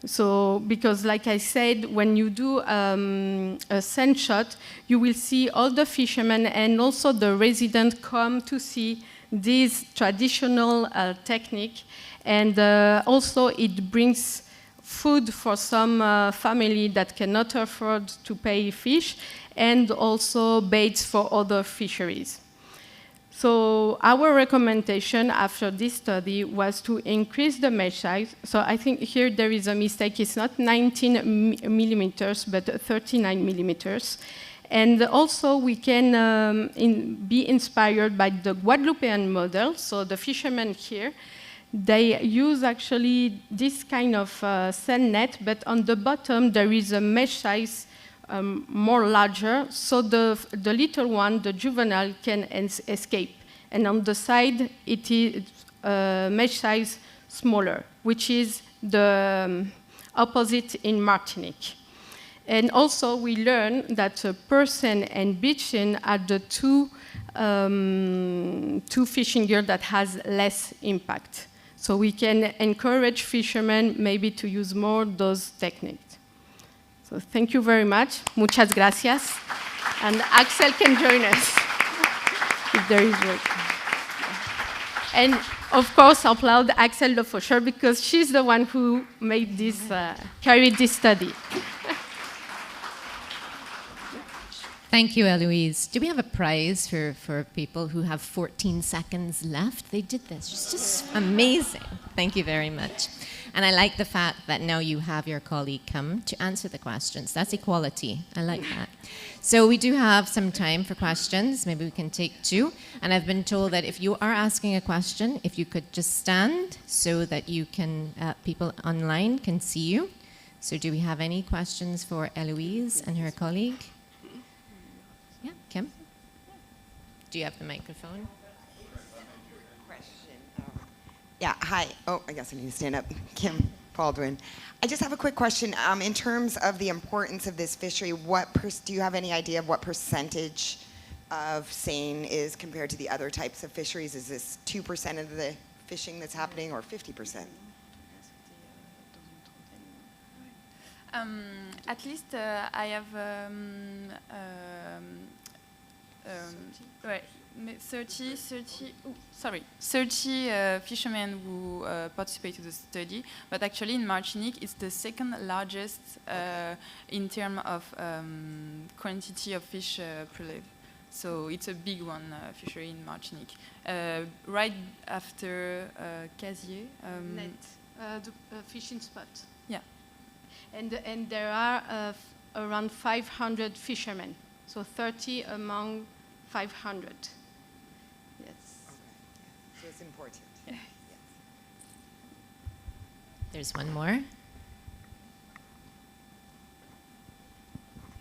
So, because like I said, when you do a scent shot, you will see all the fishermen and also the residents come to see this traditional technique, and also it brings food for some family that cannot afford to pay fish, and also baits for other fisheries. So our recommendation after this study was to increase the mesh size. So I think here there is a mistake. It's not 19 millimeters, but 39 millimeters. And also we can be inspired by the Guadeloupean model. So the fishermen here, they use actually this kind of sand net, but on the bottom there is a mesh size more larger, so the little one, the juvenile, can escape. And on the side, it is mesh size smaller, which is the opposite in Martinique. And also, we learn that person and beaching are the two fishing gear that has less impact. So we can encourage fishermen maybe to use more those techniques. So thank you very much. Muchas gracias. And Axel can join us if there is work. And of course, applaud Axel Lefaucheur because she's the one who made this, carried this study. Thank you, Eloise. Do we have a prize for people who have 14 seconds left? They did this. It's just amazing. Thank you very much. And I like the fact that now you have your colleague come to answer the questions. That's equality. I like that. So we do have some time for questions. Maybe we can take 2. And I've been told that if you are asking a question, if you could just stand so that you can, people online can see you. So do we have any questions for Eloise and her colleague? Yeah, Kim? Do you have the microphone? Yeah, hi. Oh, I guess I need to stand up. Kim Baldwin. I just have a quick question. In terms of the importance of this fishery, do you have any idea of what percentage of seine is compared to the other types of fisheries? Is this 2% of the fishing that's happening or 50%? At least I have 30 fishermen who participate to the study, but actually in Martinique it's the second largest in terms of quantity of fish preleved. So it's a big one, fishery in Martinique. Right after Casier. Net, the fishing spot. Yeah. And there are around 500 fishermen, so 30 among 500. Yes. Okay. So it's important. Yeah. Yes. There's one more.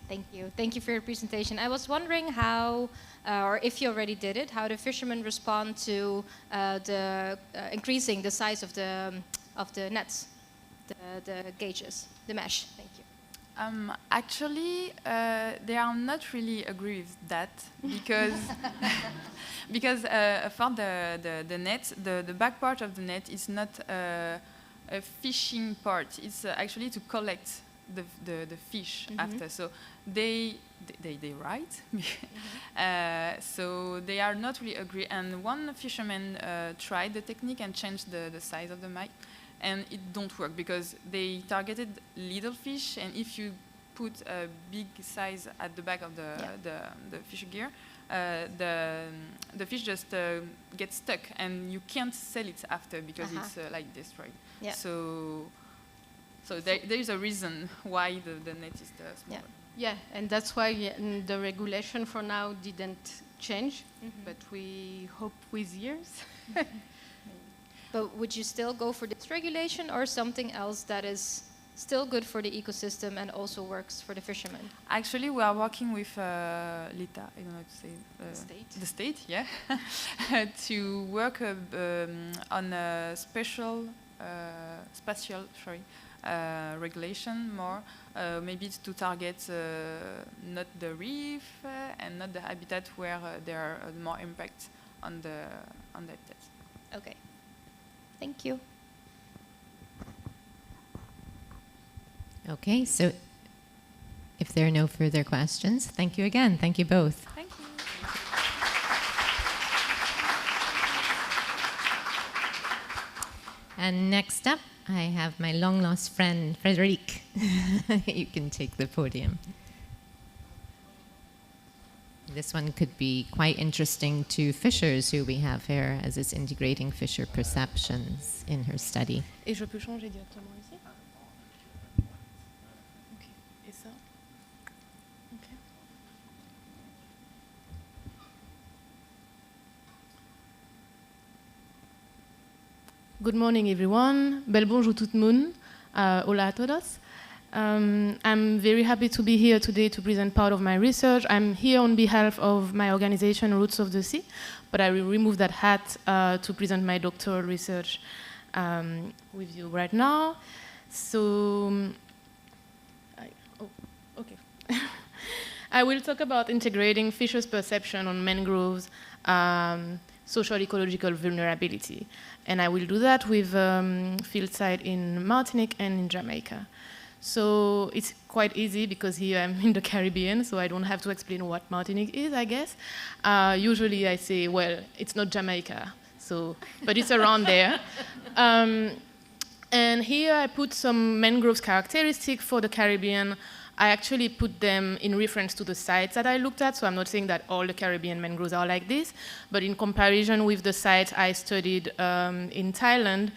Thank you. Thank you for your presentation. I was wondering how, or if you already did it, how the fishermen respond to the increasing the size of the nets, the gauges, the mesh. Thank you. Actually, they are not really agree with that because because for the net, the back part of the net is not a fishing part. It's actually to collect the fish after. So they write. So they are not really agree. And one fisherman tried the technique and changed the size of the mic. And it don't work because they targeted little fish, and if you put a big size at the back of the fish gear, the fish just gets stuck, and you can't sell it after because it's like destroyed. Yeah. So there is a reason why the net is smaller. Yeah, and that's why the regulation for now didn't change, but we hope with years. But would you still go for this regulation or something else that is still good for the ecosystem and also works for the fishermen? Actually, we are working with l'État, I don't know how to say the state, yeah, to work on a spatial regulation more, maybe to target not the reef and not the habitat where there are more impact on the habitat. Okay. Thank you. Okay, so if there are no further questions, thank you again. Thank you both. Thank you. And next up, I have my long-lost friend, Frédéric. You can take the podium. This one could be quite interesting to fishers who we have here, as it's integrating fisher perceptions in her study. Et je peux changer directement ici? Ok. Et ça? Ok. Good morning, everyone. Bel bonjour tout le monde. Hola a todos. I'm very happy to be here today to present part of my research. I'm here on behalf of my organization, Roots of the Sea, but I will remove that hat to present my doctoral research with you right now. So, okay. I will talk about integrating fishers' perception on mangroves, social ecological vulnerability. And I will do that with field site in Martinique and in Jamaica. So it's quite easy because here I'm in the Caribbean, so I don't have to explain what Martinique is, I guess. Usually I say, well, it's not Jamaica, but it's around there. And here I put some mangroves characteristics for the Caribbean. I actually put them in reference to the sites that I looked at, so I'm not saying that all the Caribbean mangroves are like this, but in comparison with the sites I studied in Thailand,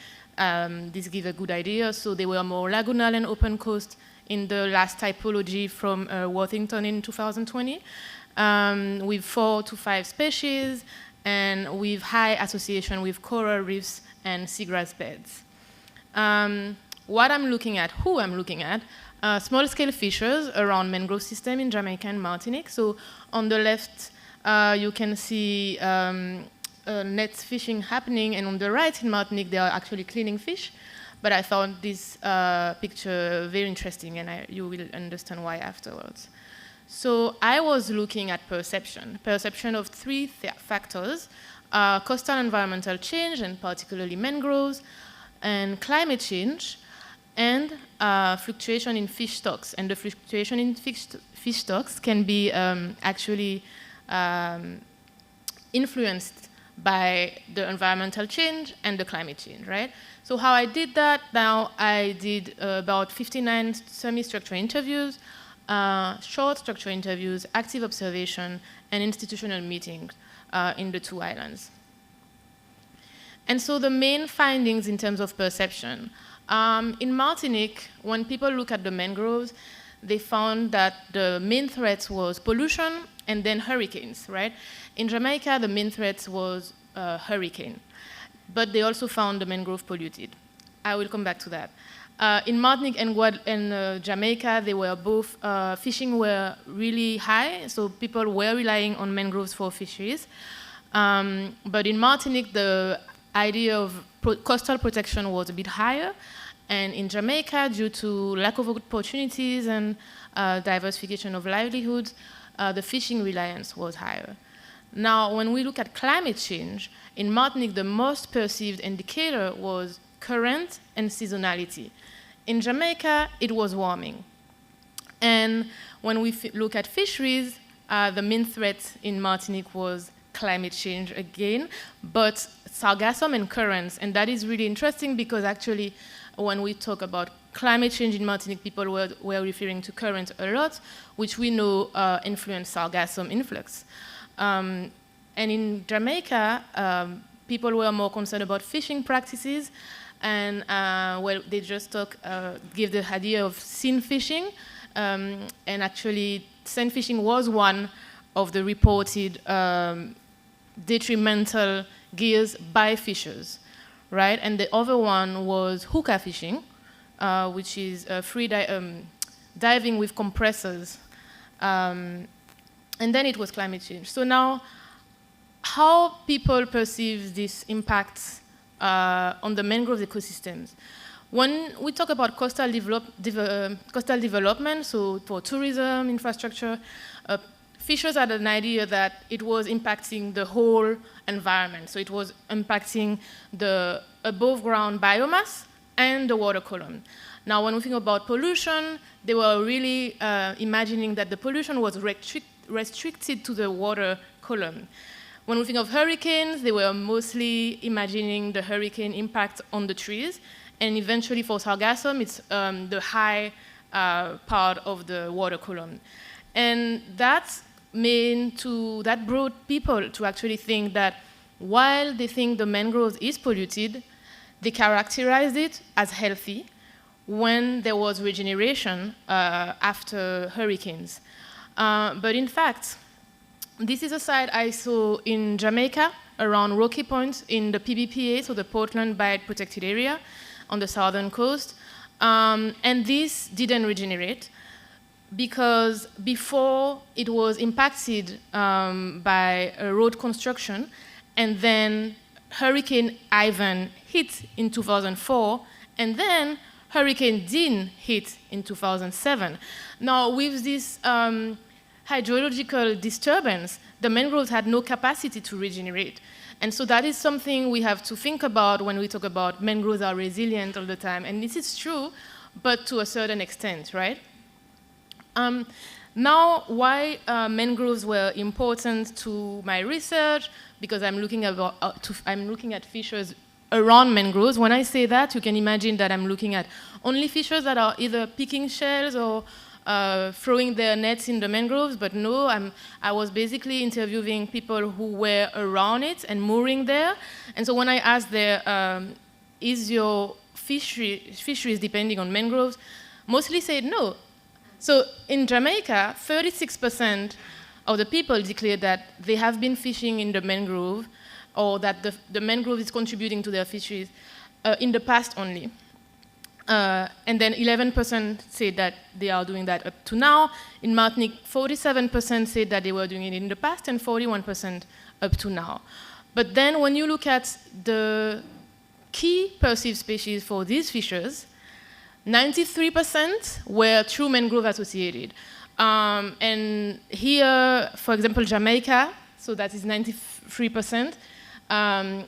this gives a good idea. So they were more lagunal and open coast in the last typology from Worthington in 2020, with 4 to 5 species, and with high association with coral reefs and seagrass beds. What I'm looking at, who I'm looking at, small-scale fishers around mangrove system in Jamaica and Martinique. So on the left, you can see net fishing happening, and on the right in Martinique, they are actually cleaning fish. But I found this picture very interesting, and you will understand why afterwards. So I was looking at perception of 3 factors: coastal environmental change, and particularly mangroves, and climate change, and fluctuation in fish stocks. And the fluctuation in fish stocks can be actually influenced by the environmental change and the climate change, right? So how I did that, now I did about 59 semi-structured interviews, short structured interviews, active observation, and institutional meetings in the 2 islands. And so the main findings in terms of perception. In Martinique, when people look at the mangroves, they found that the main threat was pollution and then hurricanes, right? In Jamaica, the main threat was hurricane, but they also found the mangrove polluted. I will come back to that. In Martinique and Jamaica, they were both, fishing were really high, so people were relying on mangroves for fisheries. But in Martinique, the idea of coastal protection was a bit higher, and in Jamaica, due to lack of opportunities and diversification of livelihoods, the fishing reliance was higher. Now, when we look at climate change, in Martinique, the most perceived indicator was current and seasonality. In Jamaica, it was warming. And when we look at fisheries, the main threat in Martinique was climate change again, but sargassum and currents. And that is really interesting because actually, when we talk about climate change in Martinique, people were referring to currents a lot, which we know influence sargassum influx. And in Jamaica, people were more concerned about fishing practices, and well, they just give the idea of seine fishing, and actually seine fishing was one of the reported detrimental gears by fishers, right? And the other one was hookah fishing, which is free diving with compressors. And then it was climate change. So now, how people perceive these impacts on the mangrove ecosystems. When we talk about coastal development, so for tourism, infrastructure, fishers had an idea that it was impacting the whole environment. So it was impacting the above ground biomass and the water column. Now, when we think about pollution, they were really imagining that the pollution was restricted to the water column. When we think of hurricanes, they were mostly imagining the hurricane impact on the trees. And eventually for sargassum, it's the high part of the water column. And that brought people to actually think that while they think the mangroves is polluted, they characterized it as healthy when there was regeneration after hurricanes. But in fact, this is a site I saw in Jamaica around Rocky Point in the PBPA, so the Portland Bight Protected Area on the southern coast. And this didn't regenerate because before it was impacted by a road construction, and then Hurricane Ivan hit in 2004, and then Hurricane Dean hit in 2007. Now, with this hydrological disturbance, the mangroves had no capacity to regenerate. And so that is something we have to think about when we talk about mangroves are resilient all the time. And this is true, but to a certain extent, right? Now, why mangroves were important to my research, because I'm looking at fishers around mangroves. When I say that, you can imagine that I'm looking at only fishers that are either picking shells or throwing their nets in the mangroves, but no, I was basically interviewing people who were around it and mooring there. And so when I asked them, is your fisheries depending on mangroves, mostly said no. So in Jamaica, 36% of the people declared that they have been fishing in the mangrove, or that the mangrove is contributing to their fisheries in the past only. And then 11% said that they are doing that up to now. In Martinique, 47% said that they were doing it in the past, and 41% up to now. But then when you look at the key perceived species for these fishers, 93% were true mangrove associated. And here, for example, Jamaica, so that is 93%.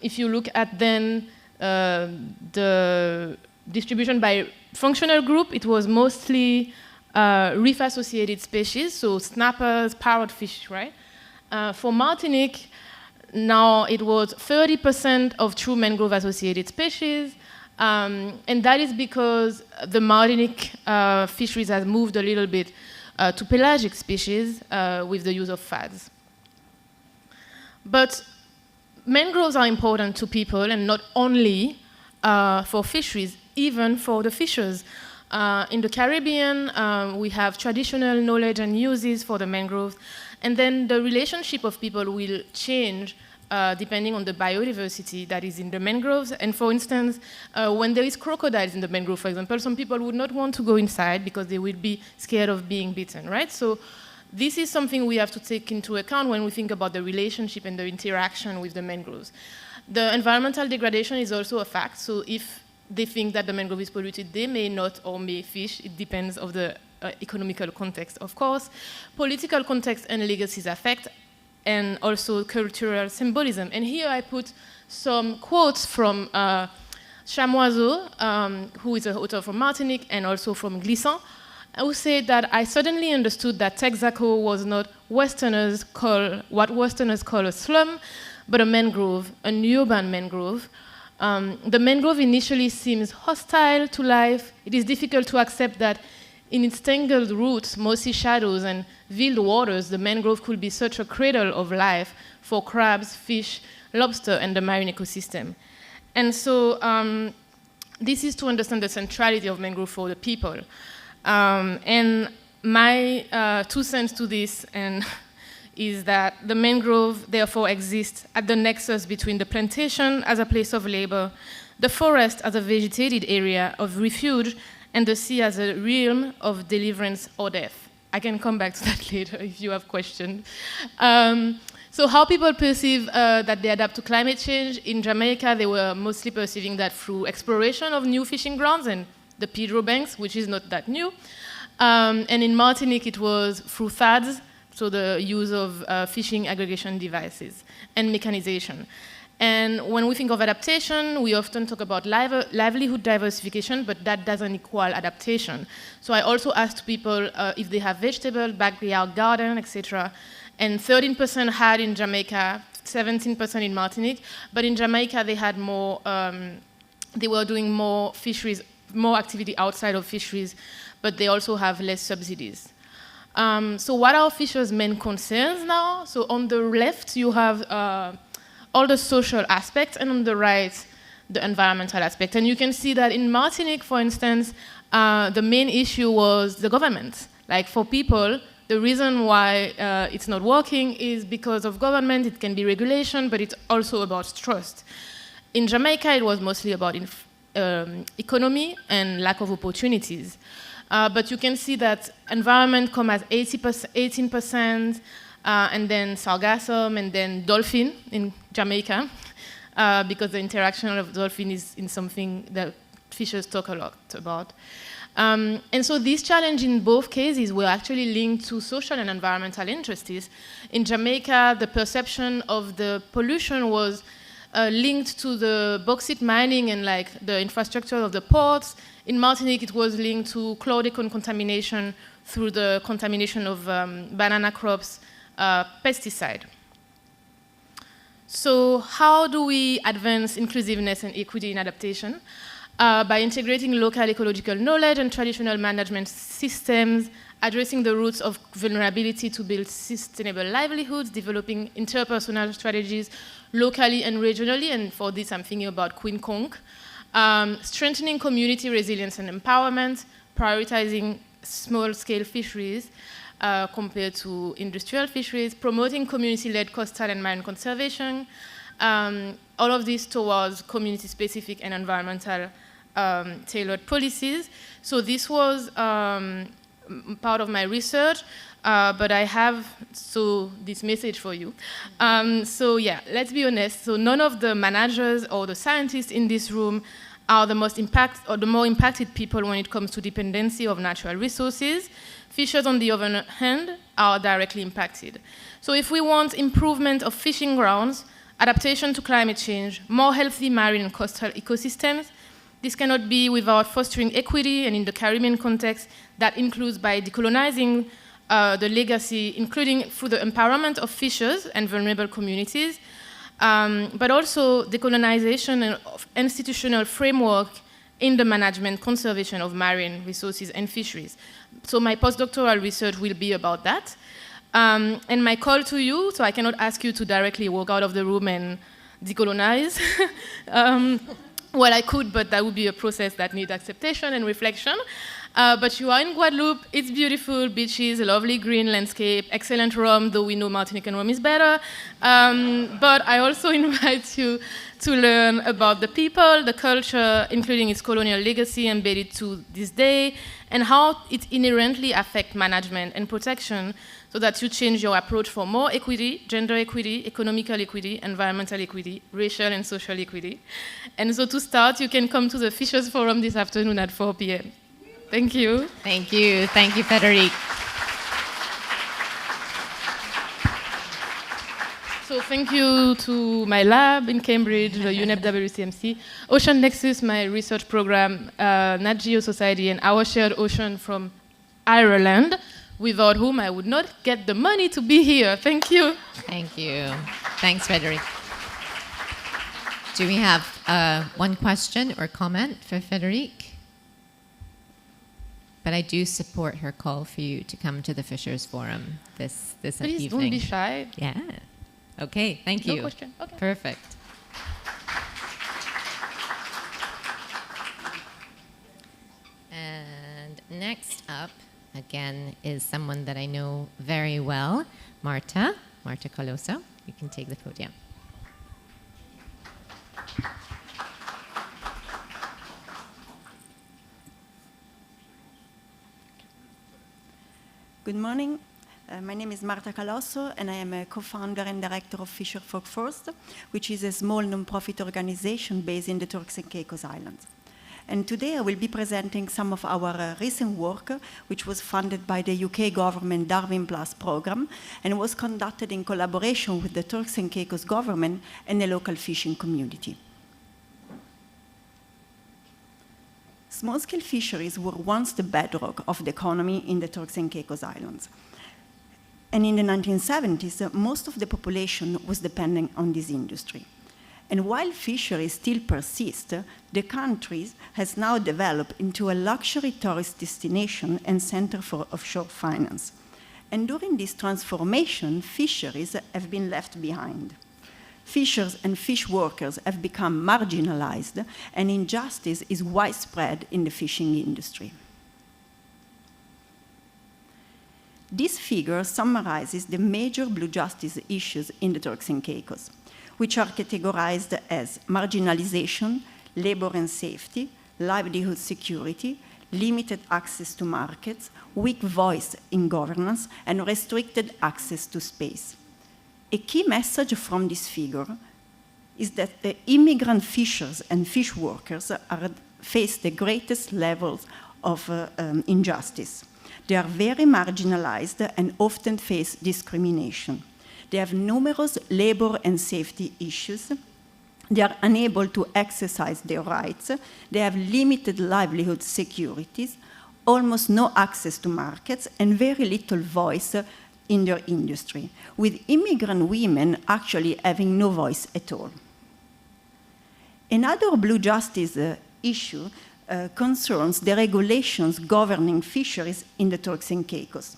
If you look at then the distribution by functional group, it was mostly reef-associated species, so snappers, parrotfish, right? For Martinique, now it was 30% of true mangrove-associated species, and that is because the Martinique fisheries has moved a little bit to pelagic species with the use of fads. But mangroves are important to people, and not only for fisheries, even for the fishers. In the Caribbean, we have traditional knowledge and uses for the mangroves, and then the relationship of people will change depending on the biodiversity that is in the mangroves. And for instance, when there is crocodiles in the mangrove, for example, some people would not want to go inside because they would be scared of being bitten, right? So this is something we have to take into account when we think about the relationship and the interaction with the mangroves. The environmental degradation is also a fact. So if they think that the mangrove is polluted, they may not or may fish. It depends on the economical context, of course. Political context and legacies affect, and also cultural symbolism. And here I put some quotes from Chamoiseau, who is an author from Martinique and also from Glissant, who said that I suddenly understood that Texaco was not what Westerners call a slum, but a mangrove, an urban mangrove. The mangrove initially seems hostile to life. It is difficult to accept that in its tangled roots, mossy shadows, and veiled waters, the mangrove could be such a cradle of life for crabs, fish, lobster, and the marine ecosystem. And so this is to understand the centrality of mangrove for the people. And my 2 cents to this is that the mangrove therefore exists at the nexus between the plantation as a place of labor, the forest as a vegetated area of refuge, and the sea as a realm of deliverance or death. I can come back to that later if you have questions. So how people perceive that they adapt to climate change, in Jamaica they were mostly perceiving that through exploration of new fishing grounds and the Pedro banks, which is not that new. And in Martinique it was through FADs, so the use of fishing aggregation devices and mechanization. And when we think of adaptation, we often talk about livelihood diversification, but that doesn't equal adaptation. So I also asked people if they have vegetable, backyard garden, etc. And 13% had in Jamaica, 17% in Martinique. But in Jamaica, they had more. They were doing more fisheries, more activity outside of fisheries, but they also have less subsidies. So what are fishers' main concerns now? So on the left, you have all the social aspects, and on the right, the environmental aspect. And you can see that in Martinique, for instance, the main issue was the government. Like for people, the reason why it's not working is because of government. It can be regulation, but it's also about trust. In Jamaica, it was mostly about economy and lack of opportunities. But you can see that environment come as 18%, and then sargassum, and then dolphin in Jamaica, because the interaction of dolphin is in something that fishers talk a lot about. And so these challenges in both cases were actually linked to social and environmental interests. In Jamaica, the perception of the pollution was linked to the bauxite mining and like the infrastructure of the ports. In Martinique, it was linked to chlordecone contamination through the contamination of banana crops, pesticide. So how do we advance inclusiveness and equity in adaptation? By integrating local ecological knowledge and traditional management systems, addressing the roots of vulnerability to build sustainable livelihoods, developing interpersonal strategies locally and regionally, and for this I'm thinking about Queen Conch, strengthening community resilience and empowerment, prioritizing small-scale fisheries, compared to industrial fisheries, promoting community-led coastal and marine conservation, all of this towards community-specific and environmental tailored policies. So this was part of my research, but I have this message for you. So yeah, let's be honest. So none of the managers or the scientists in this room are the more impacted people when it comes to dependency of natural resources. Fishers, on the other hand, are directly impacted. So if we want improvement of fishing grounds, adaptation to climate change, more healthy marine and coastal ecosystems, this cannot be without fostering equity, and in the Caribbean context, that includes by decolonizing the legacy, including through the empowerment of fishers and vulnerable communities, but also decolonization of institutional framework in the management, conservation of marine resources and fisheries. So my postdoctoral research will be about that. And my call to you, so I cannot ask you to directly walk out of the room and decolonize. Well, I could, but that would be a process that needs acceptation and reflection. But you are in Guadeloupe, it's beautiful, beaches, a lovely green landscape, excellent rum, though we know Martinican rum is better. But I also invite you to learn about the people, the culture, including its colonial legacy embedded to this day, and how it inherently affects management and protection, so that you change your approach for more equity, gender equity, economical equity, environmental equity, racial and social equity. And so to start, you can come to the Fishers Forum this afternoon at 4 p.m. Thank you. Thank you. Thank you, Frédéric. So thank you to my lab in Cambridge, the UNEP WCMC, Ocean Nexus, my research program, Nat Geo Society, and Our Shared Ocean from Ireland, without whom I would not get the money to be here. Thank you. Thank you. Thanks, Frédéric. Do we have one question or comment for Frédéric? But I do support her call for you to come to the Fishers Forum this Please evening. don't be shy. Yeah. Okay, thank you. No question. Okay. Perfect. And next up, again, is someone that I know very well, Marta Coloso. You can take the podium. Good morning. My name is Marta Calosso, and I am a co-founder and director of Fisher Folk First, which is a small non-profit organization based in the Turks and Caicos Islands. And today I will be presenting some of our recent work, which was funded by the UK government Darwin Plus program, and was conducted in collaboration with the Turks and Caicos government and the local fishing community. Small-scale fisheries were once the bedrock of the economy in the Turks and Caicos Islands. And in the 1970s, most of the population was dependent on this industry. And while fisheries still persist, the country has now developed into a luxury tourist destination and center for offshore finance. And during this transformation, fisheries have been left behind. Fishers and fish workers have become marginalized, and injustice is widespread in the fishing industry. This figure summarizes the major blue justice issues in the Turks and Caicos, which are categorized as marginalization, labor and safety, livelihood security, limited access to markets, weak voice in governance, and restricted access to space. A key message from this figure is that the immigrant fishers and fish workers face the greatest levels of injustice. They are very marginalized and often face discrimination. They have numerous labor and safety issues. They are unable to exercise their rights. They have limited livelihood securities, almost no access to markets, and very little voice in their industry, with immigrant women actually having no voice at all. Another blue justice issue concerns the regulations governing fisheries in the Turks and Caicos,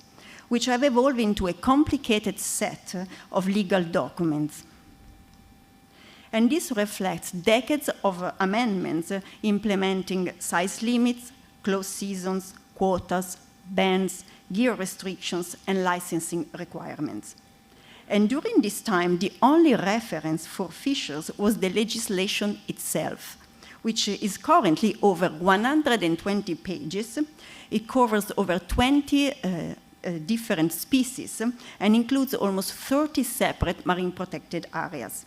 which have evolved into a complicated set of legal documents. And this reflects decades of amendments implementing size limits, closed seasons, quotas, bans, gear restrictions, and licensing requirements. And during this time, the only reference for fishers was the legislation itself, which is currently over 120 pages. It covers over 20 different species and includes almost 30 separate marine protected areas.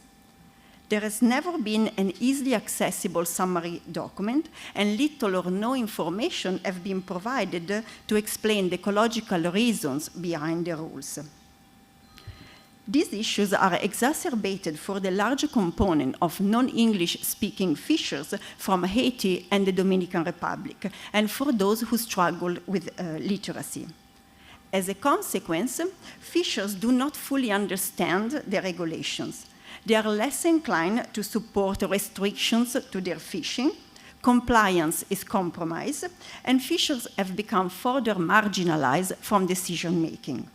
There has never been an easily accessible summary document, and little or no information have been provided to explain the ecological reasons behind the rules. These issues are exacerbated for the large component of non-English speaking fishers from Haiti and the Dominican Republic, and for those who struggle with literacy. As a consequence, fishers do not fully understand the regulations. They are less inclined to support restrictions to their fishing, compliance is compromised, and fishers have become further marginalized from decision-making.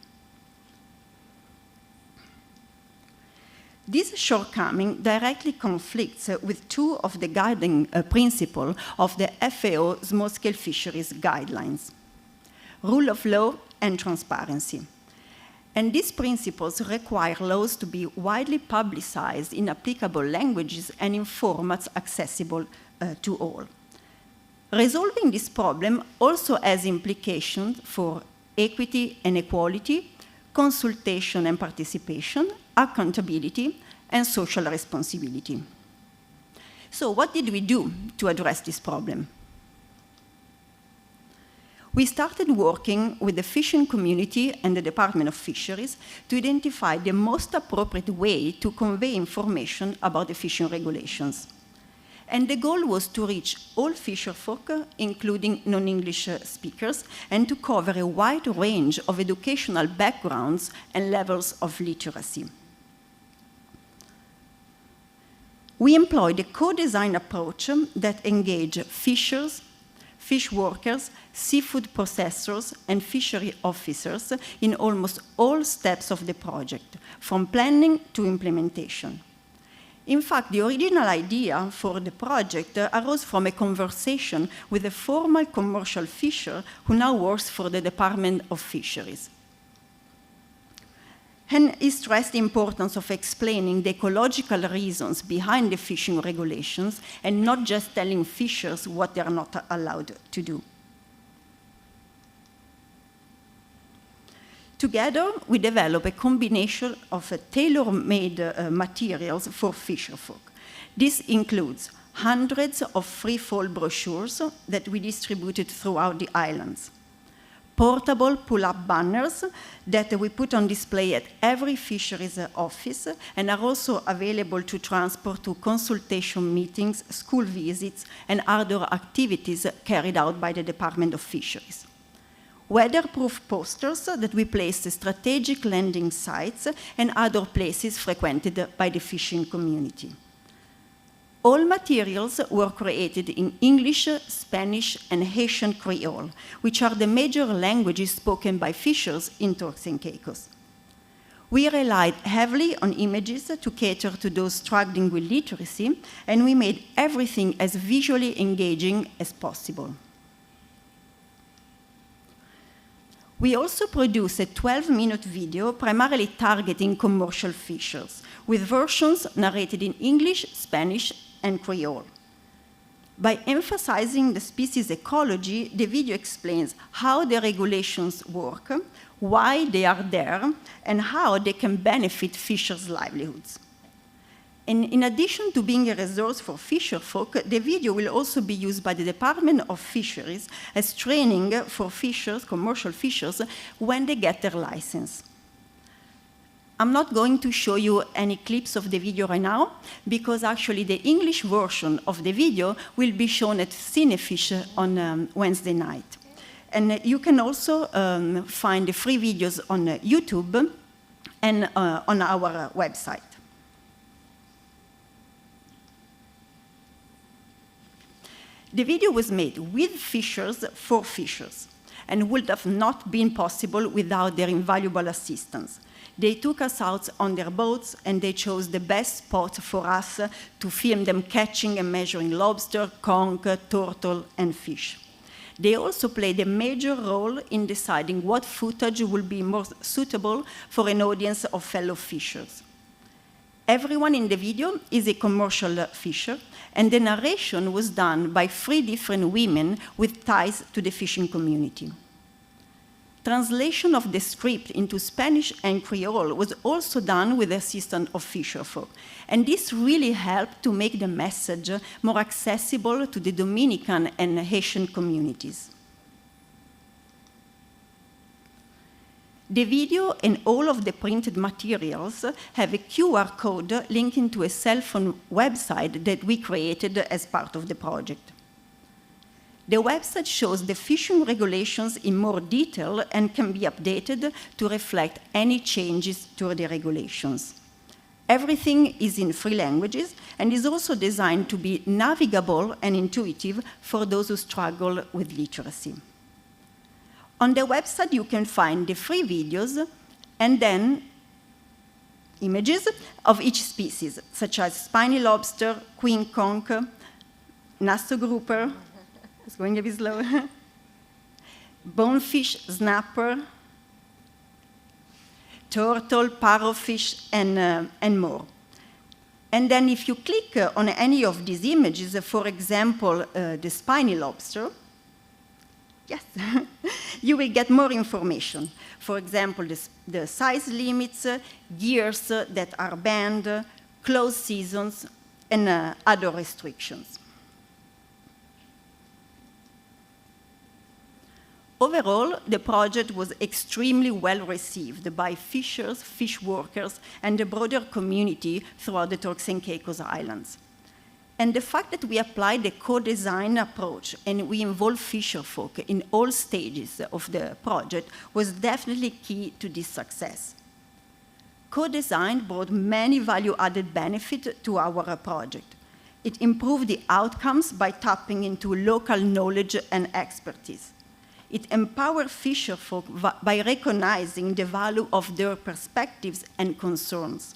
This shortcoming directly conflicts with two of the guiding principles of the FAO small-scale fisheries guidelines: rule of law and transparency. And these principles require laws to be widely publicized in applicable languages and in formats accessible to all. Resolving this problem also has implications for equity and equality, consultation and participation, accountability, and social responsibility. So what did we do to address this problem? We started working with the fishing community and the Department of Fisheries to identify the most appropriate way to convey information about the fishing regulations. And the goal was to reach all fisherfolk, including non-English speakers, and to cover a wide range of educational backgrounds and levels of literacy. We employed a co-design approach that engaged fishers, fish workers, seafood processors, and fishery officers in almost all steps of the project, from planning to implementation. In fact, the original idea for the project arose from a conversation with a former commercial fisher who now works for the Department of Fisheries. And he stressed the importance of explaining the ecological reasons behind the fishing regulations and not just telling fishers what they are not allowed to do. Together, we developed a combination of tailor-made materials for fisherfolk. This includes hundreds of free-fall brochures that we distributed throughout the islands, portable pull-up banners that we put on display at every fisheries office and are also available to transport to consultation meetings, school visits, and other activities carried out by the Department of Fisheries. Weatherproof posters that we placed at strategic landing sites and other places frequented by the fishing community. All materials were created in English, Spanish, and Haitian Creole, which are the major languages spoken by fishers in Turks and Caicos. We relied heavily on images to cater to those struggling with literacy, and we made everything as visually engaging as possible. We also produced a 12-minute video primarily targeting commercial fishers, with versions narrated in English, Spanish, and Creole. By emphasizing the species ecology, the video explains how the regulations work, why they are there, and how they can benefit fishers' livelihoods. And in addition to being a resource for fisherfolk, the video will also be used by the Department of Fisheries as training for fishers, commercial fishers, when they get their license. I'm not going to show you any clips of the video right now, because actually the English version of the video will be shown at Cinefish on Wednesday night. And you can also find the free videos on YouTube and on our website. The video was made with fishers for fishers and would have not been possible without their invaluable assistance. They took us out on their boats and they chose the best spot for us to film them catching and measuring lobster, conch, turtle, and fish. They also played a major role in deciding what footage would be most suitable for an audience of fellow fishers. Everyone in the video is a commercial fisher, and the narration was done by 3 different women with ties to the fishing community. Translation of the script into Spanish and Creole was also done with the assistance of fisherfolk, and this really helped to make the message more accessible to the Dominican and Haitian communities. The video and all of the printed materials have a QR code linking to a cell phone website that we created as part of the project. The website shows the fishing regulations in more detail and can be updated to reflect any changes to the regulations. Everything is in 3 languages and is also designed to be navigable and intuitive for those who struggle with literacy. On the website, you can find the free videos, and then images of each species, such as spiny lobster, queen conch, nasto grouper, it's going a bit slow, bonefish, snapper, turtle, parrotfish, and more. And then if you click on any of these images, for example, the spiny lobster, yes, you will get more information. For example, the size limits, gears that are banned, closed seasons, and other restrictions. Overall, the project was extremely well received by fishers, fish workers, and the broader community throughout the Turks and Caicos Islands. And the fact that we applied the co-design approach and we involved fisherfolk in all stages of the project was definitely key to this success. Co-design brought many value-added benefits to our project. It improved the outcomes by tapping into local knowledge and expertise. It empowered fisherfolk by recognizing the value of their perspectives and concerns.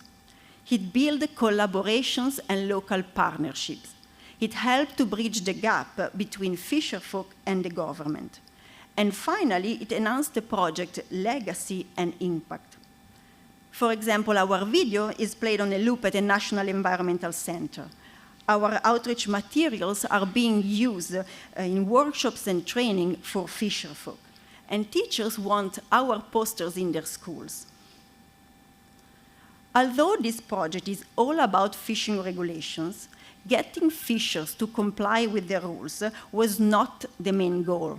It built collaborations and local partnerships. It helped to bridge the gap between fisherfolk and the government. And finally, it enhanced the project's legacy and impact. For example, our video is played on a loop at the National Environmental Center. Our outreach materials are being used in workshops and training for fisherfolk. And teachers want our posters in their schools. Although this project is all about fishing regulations, getting fishers to comply with the rules was not the main goal.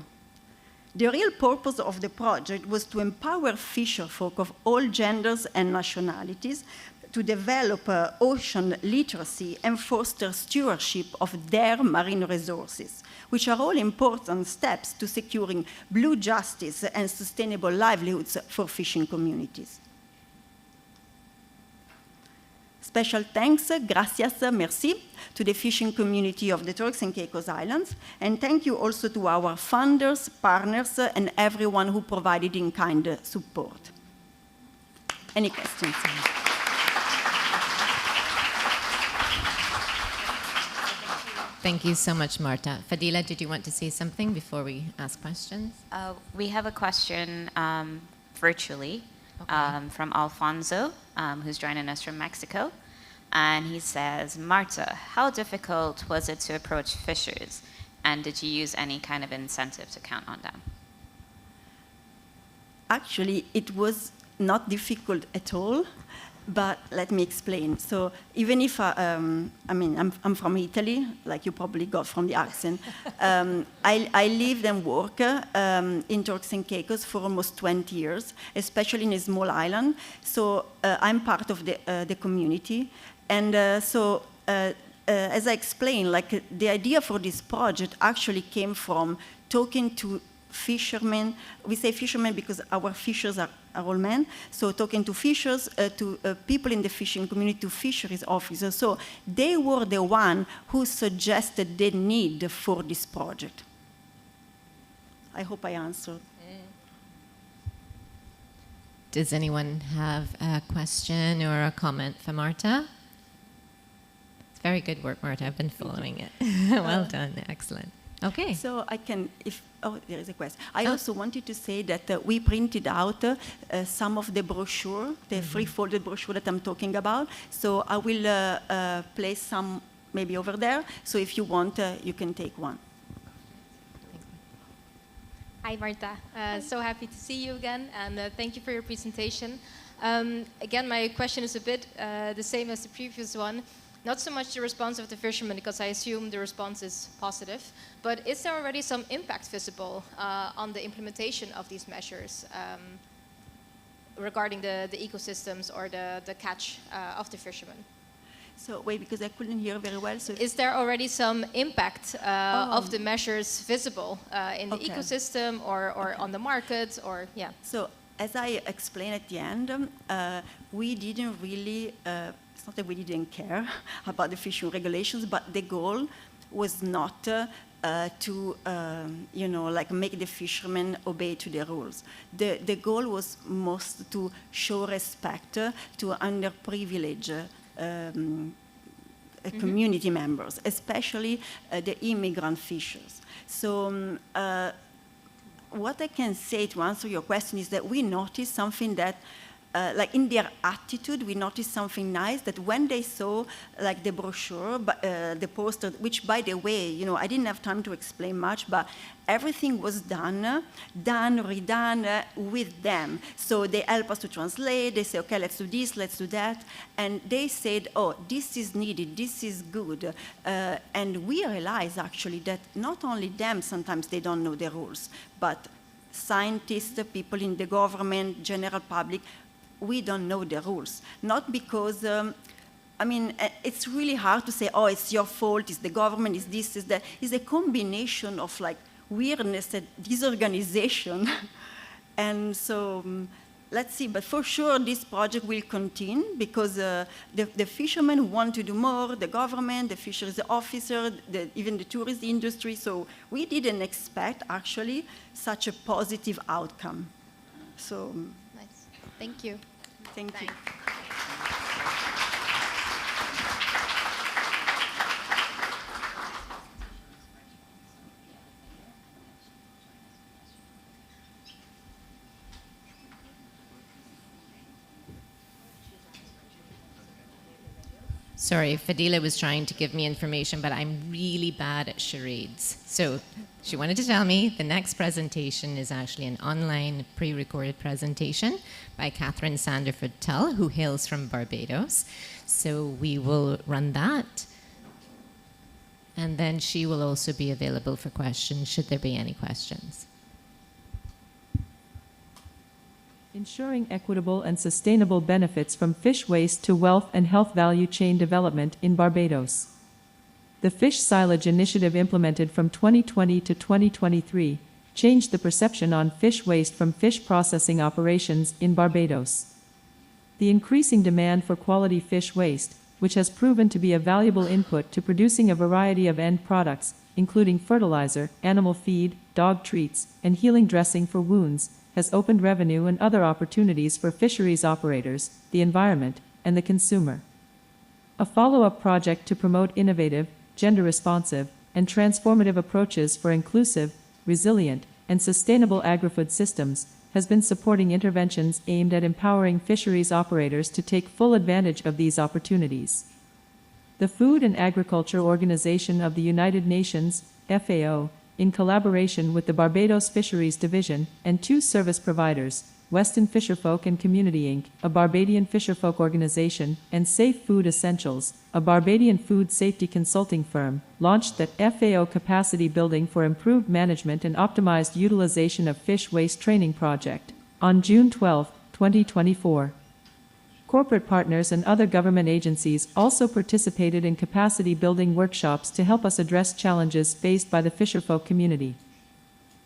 The real purpose of the project was to empower fisherfolk of all genders and nationalities to develop ocean literacy and foster stewardship of their marine resources, which are all important steps to securing blue justice and sustainable livelihoods for fishing communities. Special thanks, gracias, merci, to the fishing community of the Turks and Caicos Islands, and thank you also to our funders, partners, and everyone who provided in-kind support. Any questions? Thank you so much, Marta. Fadila, did you want to say something before we ask questions? We have a question virtually from Alfonso, who's joining us from Mexico. And he says, Marta, how difficult was it to approach fishers? And did you use any kind of incentive to count on them? Actually, it was not difficult at all, but let me explain. So even if, I'm from Italy, like you probably got from the accent, I lived and worked in Turks and Caicos for almost 20 years, especially in a small island. So I'm part of the community. And as I explained, like the idea for this project actually came from talking to fishermen. We say fishermen because our fishers are all men. So talking to fishers, to people in the fishing community, to fisheries officers. So they were the one who suggested the need for this project. I hope I answered. Does anyone have a question or a comment for Marta? It's very good work, Marta. I've been following it. Well done. Excellent. Okay. So I can, there is a question. I also wanted to say that we printed out some of the brochure, the free-folded brochure that I'm talking about. So I will place some maybe over there. So if you want, you can take one. Hi, Marta. So happy to see you again, and thank you for your presentation. Again, my question is a bit the same as the previous one. Not so much the response of the fishermen, because I assume the response is positive, but is there already some impact visible on the implementation of these measures regarding the ecosystems or the catch of the fishermen? So wait, because I couldn't hear very well. So is there already some impact of the measures visible in the ecosystem or on the market, or yeah? So as I explained at the end, we didn't really. It's not that we didn't care about the fishing regulations, but the goal was not to, like make the fishermen obey to the rules. The goal was most to show respect to underprivileged community members, especially the immigrant fishers. So what I can say to answer your question is that we noticed something that like in their attitude, we noticed something nice, that when they saw like the brochure, the poster, which by the way, I didn't have time to explain much, but everything was done, redone with them. So they help us to translate, they say, okay, let's do this, let's do that. And they said, oh, this is needed, this is good. And we realize actually that not only them, sometimes they don't know the rules, but scientists, people in the government, general public, we don't know the rules. Not because, it's really hard to say, oh, it's your fault, it's the government, it's this, it's that. It's a combination of like weirdness and disorganization. And so, let's see, but for sure this project will continue because the fishermen want to do more, the government, the fisheries officer, even the tourist industry. So we didn't expect actually such a positive outcome. So. Thank you. Thank you. Sorry, Fadila was trying to give me information, but I'm really bad at charades. So she wanted to tell me the next presentation is actually an online pre-recorded presentation by Catherine Sanderford-Tull, who hails from Barbados. So we will run that. And then she will also be available for questions, should there be any questions. Ensuring equitable and sustainable benefits from fish waste to wealth and health value chain development in Barbados. The fish silage initiative implemented from 2020 to 2023 changed the perception on fish waste from fish processing operations in Barbados. The increasing demand for quality fish waste, which has proven to be a valuable input to producing a variety of end products, including fertilizer, animal feed, dog treats, and healing dressing for wounds, has opened revenue and other opportunities for fisheries operators, the environment, and the consumer. A follow-up project to promote innovative, gender-responsive, and transformative approaches for inclusive, resilient, and sustainable agri-food systems has been supporting interventions aimed at empowering fisheries operators to take full advantage of these opportunities. The Food and Agriculture Organization of the United Nations, FAO, in collaboration with the Barbados Fisheries Division and two service providers, Weston Fisherfolk and Community Inc., a Barbadian fisherfolk organization, and Safe Food Essentials, a Barbadian food safety consulting firm, launched the FAO Capacity Building for Improved Management and Optimized Utilization of Fish Waste Training Project on June 12, 2024. Corporate partners and other government agencies also participated in capacity building workshops to help us address challenges faced by the fisherfolk community.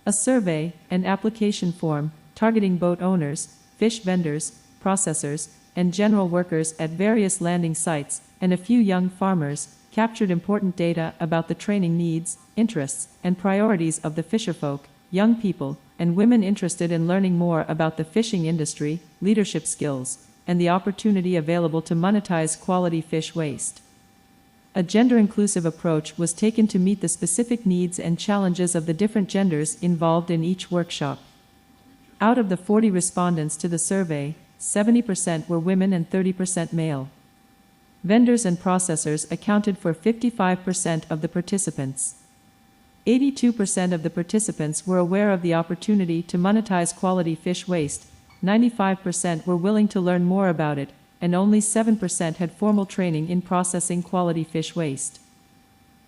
A survey, an application form, targeting boat owners, fish vendors, processors, and general workers at various landing sites, and a few young farmers, captured important data about the training needs, interests, and priorities of the fisherfolk, young people, and women interested in learning more about the fishing industry, leadership skills, and the opportunity available to monetize quality fish waste. A gender-inclusive approach was taken to meet the specific needs and challenges of the different genders involved in each workshop. Out of the 40 respondents to the survey, 70% were women and 30% male. Vendors and processors accounted for 55% of the participants. 82% of the participants were aware of the opportunity to monetize quality fish waste, 95% were willing to learn more about it, and only 7% had formal training in processing quality fish waste.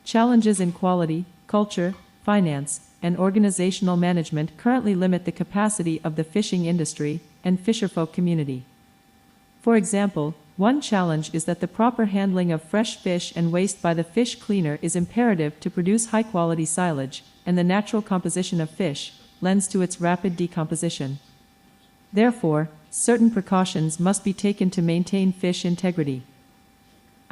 Challenges in quality, culture, finance, and organizational management currently limit the capacity of the fishing industry and fisherfolk community. For example, one challenge is that the proper handling of fresh fish and waste by the fish cleaner is imperative to produce high-quality silage, and the natural composition of fish lends to its rapid decomposition. Therefore, certain precautions must be taken to maintain fish integrity.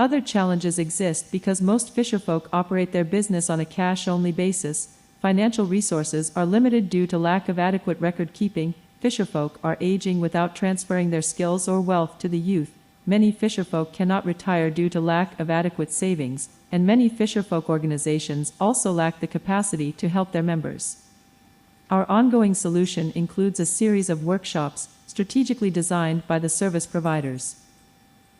Other challenges exist because most fisherfolk operate their business on a cash-only basis, financial resources are limited due to lack of adequate record-keeping, fisherfolk are aging without transferring their skills or wealth to the youth, many fisherfolk cannot retire due to lack of adequate savings, and many fisherfolk organizations also lack the capacity to help their members. Our ongoing solution includes a series of workshops strategically designed by the service providers.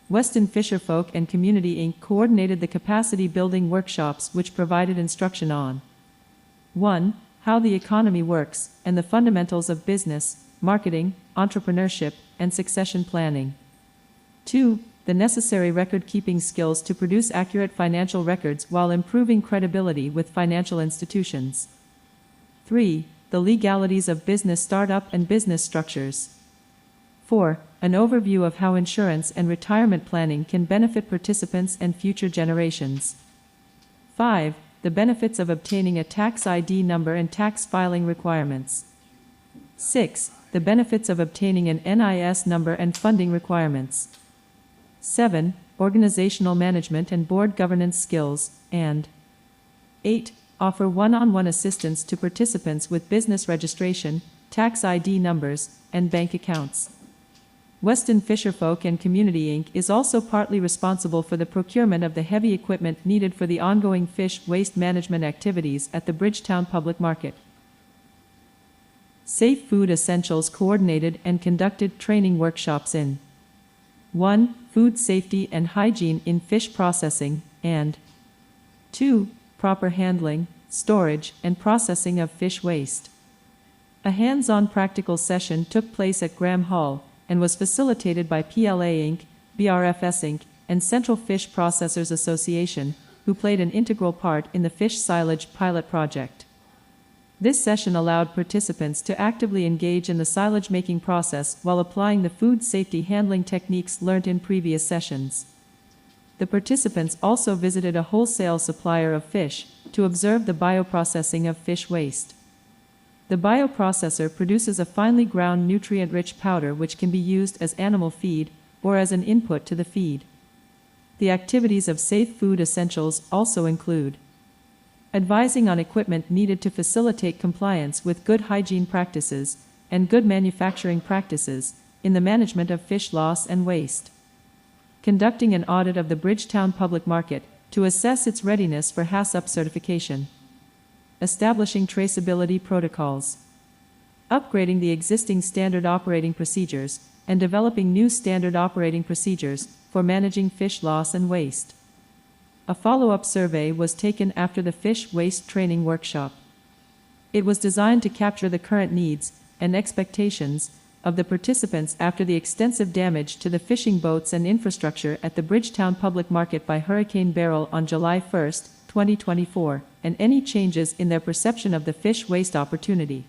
Weston Fisherfolk and Community Inc. coordinated the capacity-building workshops which provided instruction on 1. How the economy works, and the fundamentals of business, marketing, entrepreneurship, and succession planning. 2. The necessary record-keeping skills to produce accurate financial records while improving credibility with financial institutions. 3. The legalities of business startup and business structures. 4. An overview of how insurance and retirement planning can benefit participants and future generations. 5. The benefits of obtaining a tax ID number and tax filing requirements. 6. The benefits of obtaining an NIS number and funding requirements. 7. Organizational management and board governance skills, and 8. Offer one-on-one assistance to participants with business registration, tax ID numbers, and bank accounts. Weston Fisherfolk and Community Inc. is also partly responsible for the procurement of the heavy equipment needed for the ongoing fish waste management activities at the Bridgetown Public Market. Safe Food Essentials coordinated and conducted training workshops in 1. Food safety and hygiene in fish processing, and 2. Proper handling, storage, and processing of fish waste. A hands-on practical session took place at Graham Hall, and was facilitated by PLA Inc., BRFS Inc., and Central Fish Processors Association, who played an integral part in the fish silage pilot project. This session allowed participants to actively engage in the silage making process while applying the food safety handling techniques learned in previous sessions. The participants also visited a wholesale supplier of fish to observe the bioprocessing of fish waste. The bioprocessor produces a finely ground nutrient-rich powder which can be used as animal feed or as an input to the feed. The activities of Safe Food Essentials also include advising on equipment needed to facilitate compliance with good hygiene practices and good manufacturing practices in the management of fish loss and waste, conducting an audit of the Bridgetown Public Market to assess its readiness for HACCP certification, establishing traceability protocols, upgrading the existing standard operating procedures, and developing new standard operating procedures for managing fish loss and waste. A follow-up survey was taken after the fish waste training workshop. It was designed to capture the current needs and expectations of the participants after the extensive damage to the fishing boats and infrastructure at the Bridgetown Public Market by Hurricane Beryl on July 1, 2024, and any changes in their perception of the fish waste opportunity.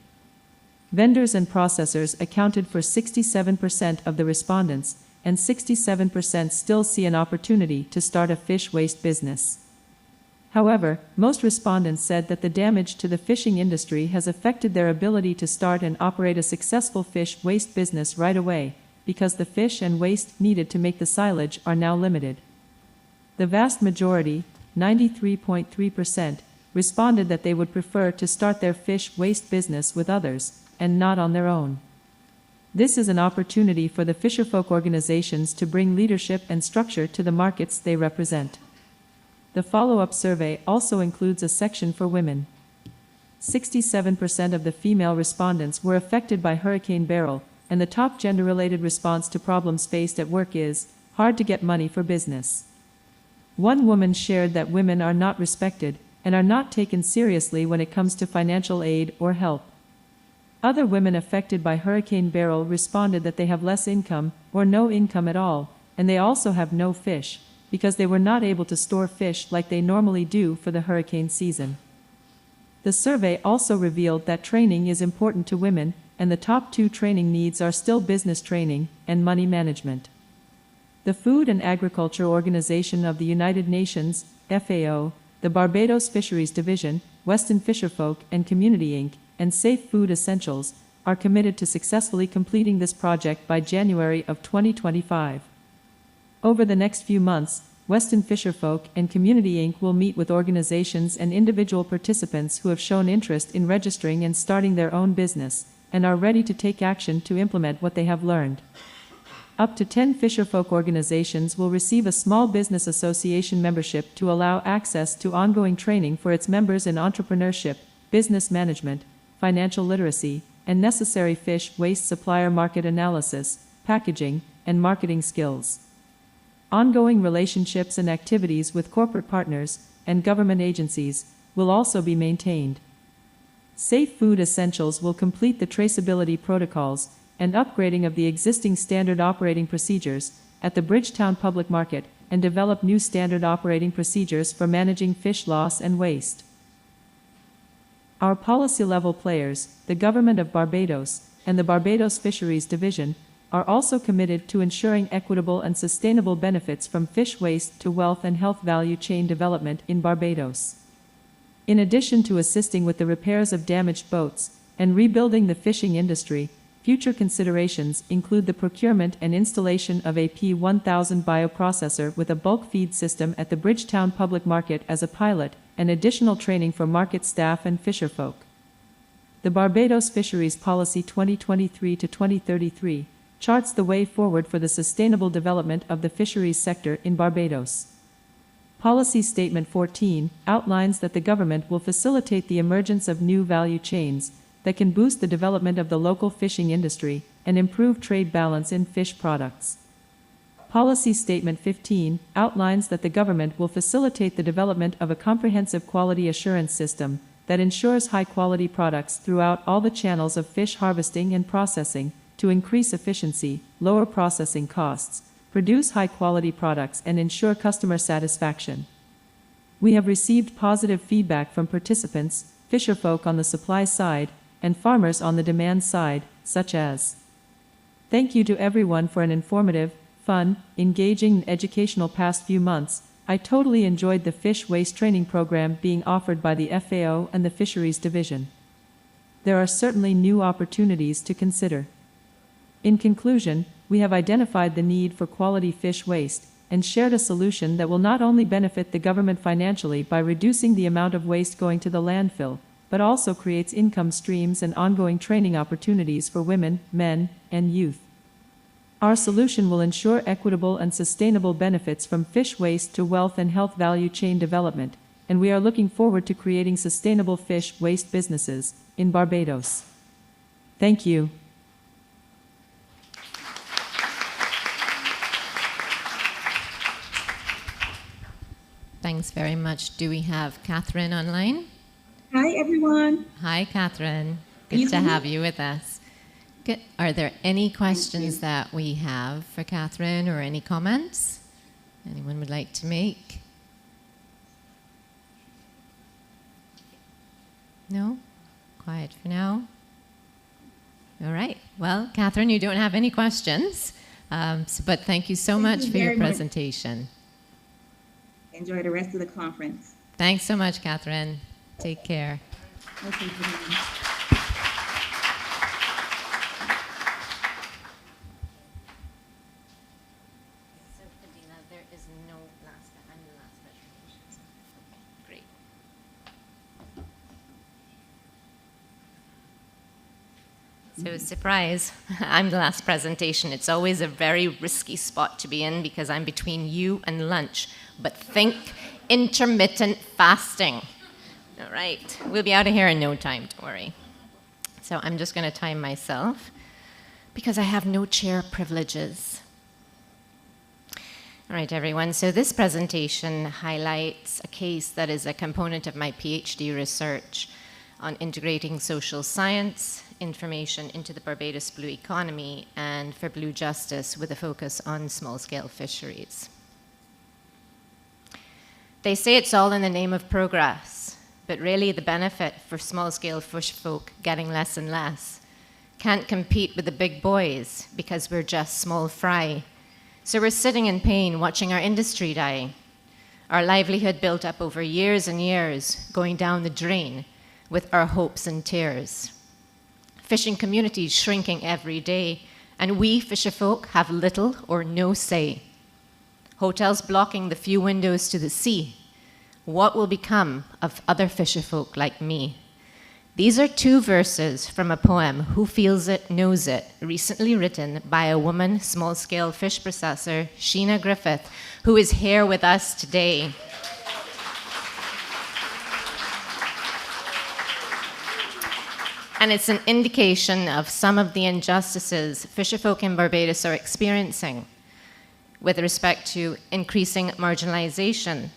Vendors and processors accounted for 67% of the respondents, and 67% still see an opportunity to start a fish waste business. However, most respondents said that the damage to the fishing industry has affected their ability to start and operate a successful fish waste business right away, because the fish and waste needed to make the silage are now limited. The vast majority, 93.3%, responded that they would prefer to start their fish waste business with others, and not on their own. This is an opportunity for the fisherfolk organizations to bring leadership and structure to the markets they represent. The follow-up survey also includes a section for women. 67% of the female respondents were affected by Hurricane Beryl, and the top gender-related response to problems faced at work is, hard to get money for business. One woman shared that women are not respected and are not taken seriously when it comes to financial aid or help. Other women affected by Hurricane Beryl responded that they have less income or no income at all, and they also have no fish, because they were not able to store fish like they normally do for the hurricane season. The survey also revealed that training is important to women, and the top two training needs are still business training and money management. The Food and Agriculture Organization of the United Nations, FAO, the Barbados Fisheries Division, Weston Fisherfolk and Community Inc., and Safe Food Essentials are committed to successfully completing this project by January of 2025. Over the next few months, Weston Fisherfolk and Community Inc. will meet with organizations and individual participants who have shown interest in registering and starting their own business, and are ready to take action to implement what they have learned. Up to 10 Fisherfolk organizations will receive a small business association membership to allow access to ongoing training for its members in entrepreneurship, business management, financial literacy, and necessary fish waste supplier market analysis, packaging, and marketing skills. Ongoing relationships and activities with corporate partners and government agencies will also be maintained. Safe Food Essentials will complete the traceability protocols and upgrading of the existing standard operating procedures at the Bridgetown Public Market and develop new standard operating procedures for managing fish loss and waste. Our policy-level players, the Government of Barbados and the Barbados Fisheries Division, are also committed to ensuring equitable and sustainable benefits from fish waste to wealth and health value chain development in Barbados. In addition to assisting with the repairs of damaged boats and rebuilding the fishing industry, future considerations include the procurement and installation of a P1000 bioprocessor with a bulk feed system at the Bridgetown Public Market as a pilot, and additional training for market staff and fisherfolk. The Barbados Fisheries Policy 2023 to 2033 charts the way forward for the sustainable development of the fisheries sector in Barbados. Policy Statement 14 outlines that the government will facilitate the emergence of new value chains that can boost the development of the local fishing industry and improve trade balance in fish products. Policy Statement 15 outlines that the government will facilitate the development of a comprehensive quality assurance system that ensures high-quality products throughout all the channels of fish harvesting and processing, to increase efficiency, lower processing costs, produce high-quality products, and ensure customer satisfaction. We have received positive feedback from participants, fisherfolk on the supply side, and farmers on the demand side, such as: thank you to everyone for an informative, fun, engaging, and educational past few months. I totally enjoyed the fish waste training program being offered by the FAO and the Fisheries Division. There are certainly new opportunities to consider. In conclusion, we have identified the need for quality fish waste and shared a solution that will not only benefit the government financially by reducing the amount of waste going to the landfill, but also creates income streams and ongoing training opportunities for women, men, and youth. Our solution will ensure equitable and sustainable benefits from fish waste to wealth and health value chain development, and we are looking forward to creating sustainable fish waste businesses in Barbados. Thank you. Thanks very much. Do we have Catherine online? Hi, everyone. Hi, Catherine. Good to have you with us. Good. Are there any questions that we have for Catherine, or any comments anyone would like to make? No? Quiet for now. All right. Well, Catherine, you don't have any questions, but thank you so much for your presentation. Enjoy the rest of the conference. Thanks so much, Catherine. Take care. Okay, there is no last, I'm the last presentation. Okay, great. So, surprise, I'm the last presentation. It's always a very risky spot to be in because I'm between you and lunch. But think intermittent fasting. All right, we'll be out of here in no time, don't worry. So I'm just going to time myself because I have no chair privileges. All right, everyone, so this presentation highlights a case that is a component of my PhD research on integrating social science information into the Barbados blue economy and for blue justice with a focus on small-scale fisheries. They say it's all in the name of progress, but really the benefit for small-scale fish folk getting less and less can't compete with the big boys because we're just small fry. So we're sitting in pain watching our industry die, our livelihood built up over years and years going down the drain with our hopes and tears. Fishing communities shrinking every day, and we fisherfolk have little or no say. hotels blocking the few windows to the sea. What will become of other fisherfolk like me? These are two verses from a poem, Who Feels It, Knows It, recently written by a woman small-scale fish processor, Sheena Griffith, who is here with us today. And it's an indication of some of the injustices fisherfolk in Barbados are experiencing with respect to increasing marginalization.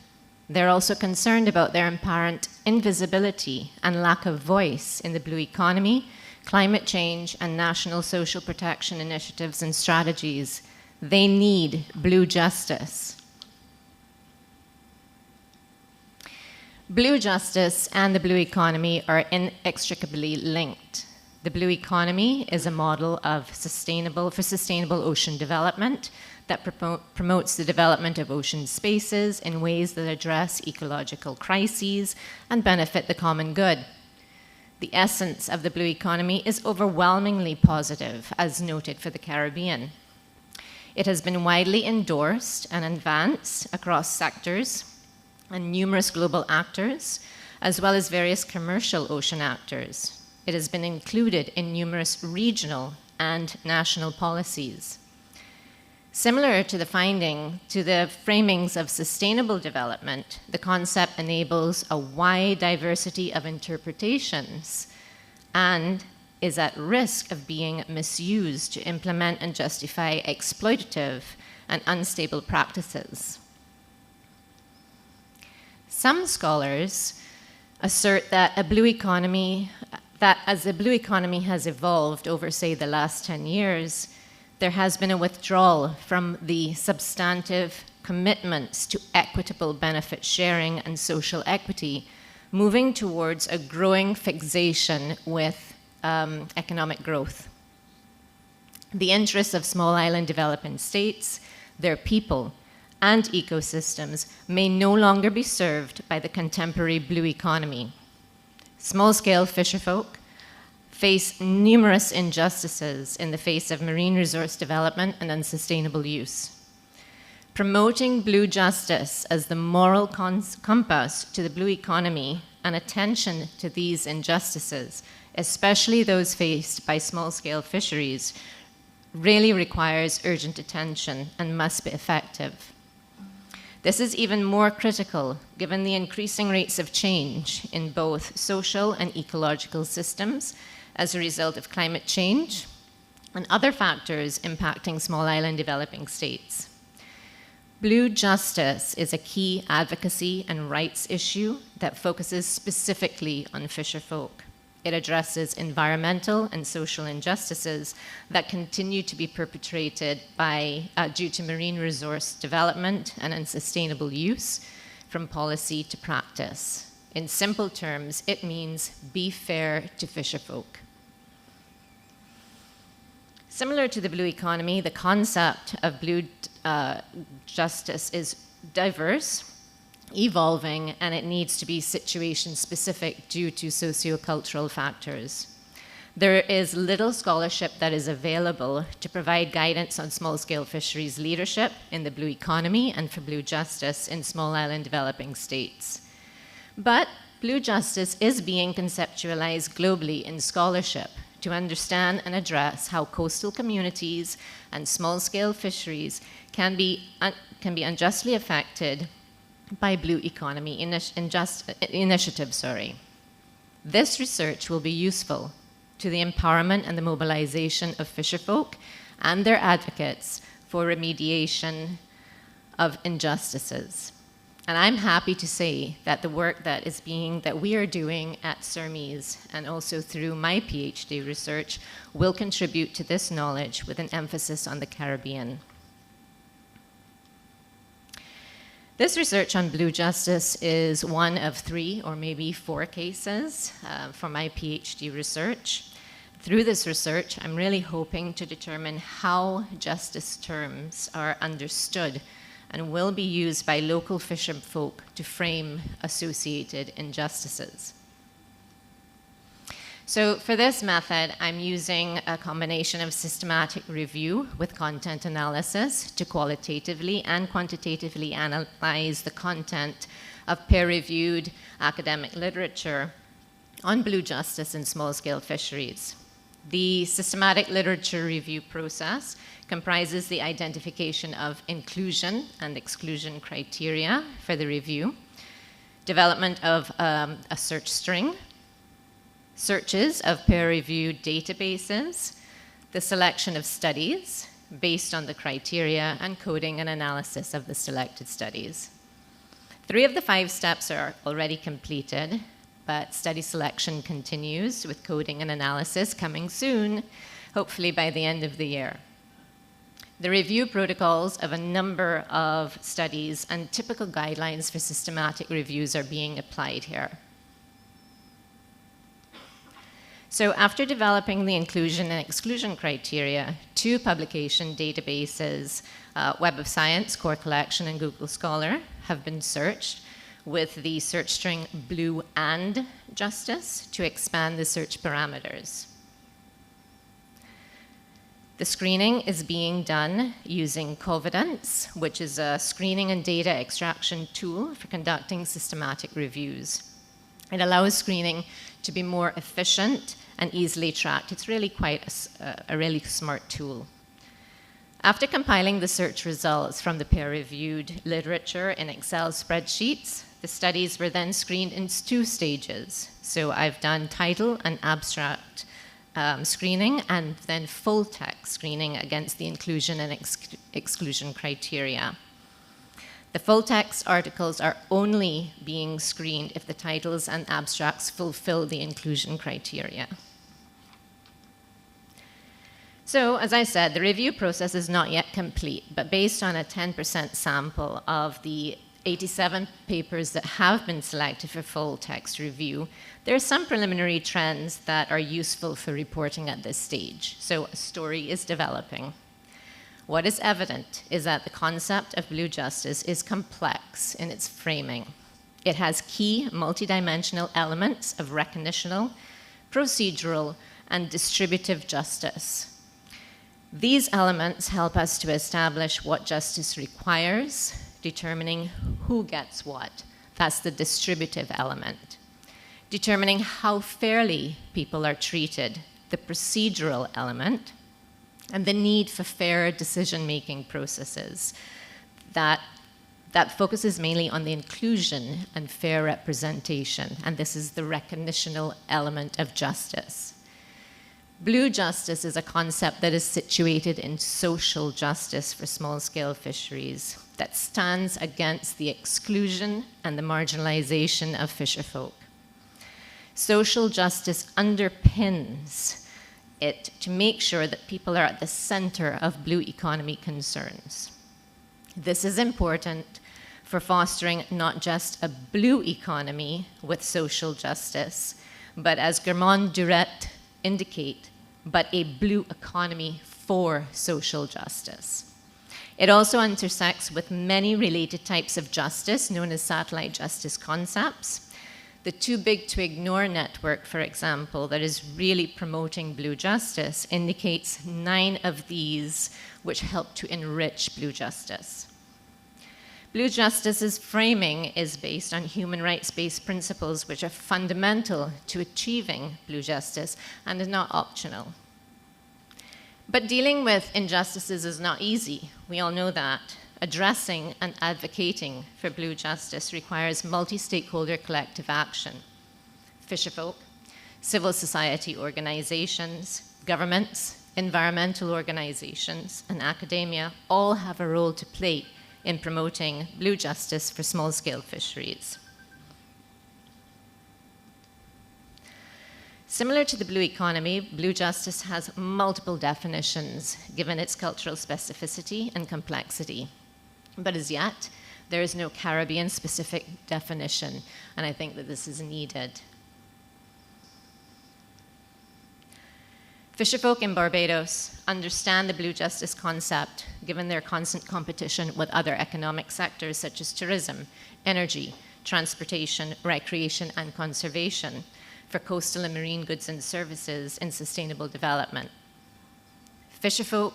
They're also concerned about their apparent invisibility and lack of voice in the blue economy, climate change, and national social protection initiatives and strategies. They need blue justice. Blue justice and the blue economy are inextricably linked. The blue economy is a model of sustainable ocean development that promotes the development of ocean spaces in ways that address ecological crises and benefit the common good. The essence of the blue economy is overwhelmingly positive, as noted for the Caribbean. It has been widely endorsed and advanced across sectors and numerous global actors, as well as various commercial ocean actors. It has been included in numerous regional and national policies. Similar to the framings of sustainable development, the concept enables a wide diversity of interpretations and is at risk of being misused to implement and justify exploitative and unstable practices. Some scholars assert that as the blue economy has evolved over, say, the last 10 years, there has been a withdrawal from the substantive commitments to equitable benefit sharing and social equity, moving towards a growing fixation with economic growth. The interests of small island developing states, their people, and ecosystems may no longer be served by the contemporary blue economy. Small-scale fisherfolk face numerous injustices in the face of marine resource development and unsustainable use. Promoting blue justice as the moral compass to the blue economy and attention to these injustices, especially those faced by small-scale fisheries, really requires urgent attention and must be effective. This is even more critical given the increasing rates of change in both social and ecological systems as a result of climate change and other factors impacting small island developing states. Blue justice is a key advocacy and rights issue that focuses specifically on fisherfolk. It addresses environmental and social injustices that continue to be perpetrated due to marine resource development and unsustainable use, from policy to practice. In simple terms, it means be fair to fisherfolk. Similar to the blue economy, the concept of blue justice is diverse, evolving, and it needs to be situation-specific due to sociocultural factors. There is little scholarship that is available to provide guidance on small-scale fisheries leadership in the blue economy and for blue justice in small island developing states. But blue justice is being conceptualized globally in scholarship to understand and address how coastal communities and small-scale fisheries can be unjustly affected by blue economy initiatives. This research will be useful to the empowerment and the mobilization of fisherfolk and their advocates for remediation of injustices. And I'm happy to say that the work that we are doing at CERMES and also through my PhD research will contribute to this knowledge with an emphasis on the Caribbean. This research on blue justice is one of 3 or maybe 4 cases for my PhD research. Through this research, I'm really hoping to determine how justice terms are understood and will be used by local fisherfolk to frame associated injustices. So for this method, I'm using a combination of systematic review with content analysis to qualitatively and quantitatively analyze the content of peer-reviewed academic literature on blue justice in small-scale fisheries. The systematic literature review process comprises the identification of inclusion and exclusion criteria for the review, development of a search string, searches of peer-reviewed databases, the selection of studies based on the criteria, and coding and analysis of the selected studies. 3 of the 5 steps are already completed, but study selection continues with coding and analysis coming soon, hopefully by the end of the year. The review protocols of a number of studies and typical guidelines for systematic reviews are being applied here. So after developing the inclusion and exclusion criteria, 2 publication databases, Web of Science, Core Collection, and Google Scholar, have been searched with the search string blue and justice to expand the search parameters. The screening is being done using Covidence, which is a screening and data extraction tool for conducting systematic reviews. It allows screening to be more efficient and easily tracked. It's really quite a really smart tool. After compiling the search results from the peer-reviewed literature in Excel spreadsheets, the studies were then screened in 2 stages. So I've done title and abstract screening and then full text screening against the inclusion and exclusion criteria. The full text articles are only being screened if the titles and abstracts fulfill the inclusion criteria. So, as I said, the review process is not yet complete, but based on a 10% sample of the 87 papers that have been selected for full text review, there are some preliminary trends that are useful for reporting at this stage. So a story is developing. What is evident is that the concept of blue justice is complex in its framing. It has key multidimensional elements of recognitional, procedural, and distributive justice. These elements help us to establish what justice requires, determining who gets what. That's the distributive element. Determining how fairly people are treated, the procedural element, and the need for fair decision-making processes that focuses mainly on the inclusion and fair representation, and this is the recognitional element of justice. Blue justice is a concept that is situated in social justice for small-scale fisheries that stands against the exclusion and the marginalization of fisherfolk. Social justice underpins it to make sure that people are at the center of blue economy concerns. This is important for fostering not just a blue economy with social justice, but as Germain Duret indicate, but a blue economy for social justice. It also intersects with many related types of justice known as satellite justice concepts. The Too Big to Ignore network, for example, that is really promoting blue justice, indicates 9 of these which help to enrich blue justice. Blue justice's framing is based on human rights-based principles which are fundamental to achieving blue justice and is not optional. But dealing with injustices is not easy. We all know that. Addressing and advocating for blue justice requires multi-stakeholder collective action. Fisherfolk, civil society organizations, governments, environmental organizations, and academia all have a role to play in promoting blue justice for small-scale fisheries. Similar to the blue economy, blue justice has multiple definitions given its cultural specificity and complexity. But as yet, there is no Caribbean-specific definition, and I think that this is needed. Fisherfolk in Barbados understand the blue justice concept given their constant competition with other economic sectors such as tourism, energy, transportation, recreation, and conservation. for coastal and marine goods and services in sustainable development. Fisherfolk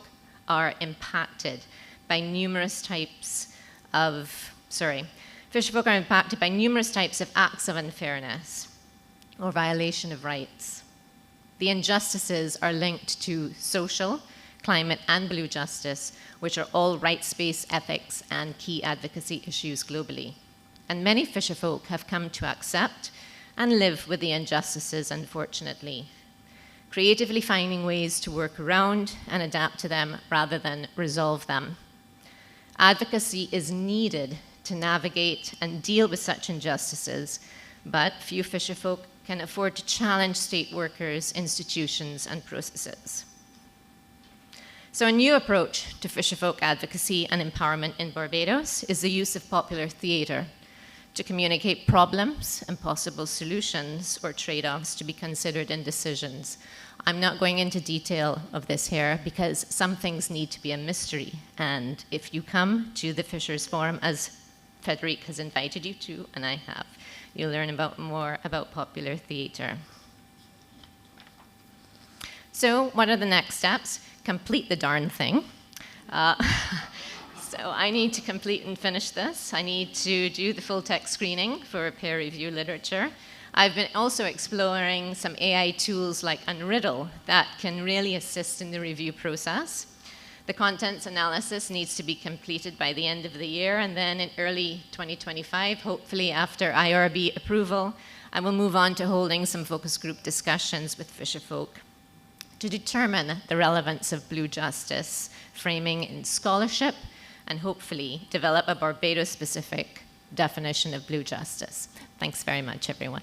are impacted by numerous types of, fisherfolk are impacted by numerous types of acts of unfairness or violation of rights. The injustices are linked to social, climate, and blue justice, which are all rights-based ethics and key advocacy issues globally. And many fisherfolk have come to accept and live with the injustices, unfortunately, creatively finding ways to work around and adapt to them rather than resolve them. Advocacy is needed to navigate and deal with such injustices, but few fisherfolk can afford to challenge state workers, institutions, and processes. So a new approach to fisherfolk advocacy and empowerment in Barbados is the use of popular theatre to communicate problems and possible solutions or trade-offs to be considered in decisions. I'm not going into detail of this here because some things need to be a mystery. And if you come to the Fishers Forum, as Frederic has invited you to, and I have, you'll learn more about popular theatre. So what are the next steps? Complete the darn thing. So I need to complete and finish this. I need to do the full text screening for peer review literature. I've been also exploring some AI tools like Unriddle that can really assist in the review process. The contents analysis needs to be completed by the end of the year, and then in early 2025, hopefully after IRB approval, I will move on to holding some focus group discussions with fisherfolk to determine the relevance of blue justice framing in scholarship and hopefully develop a Barbados-specific definition of blue justice. Thanks very much, everyone.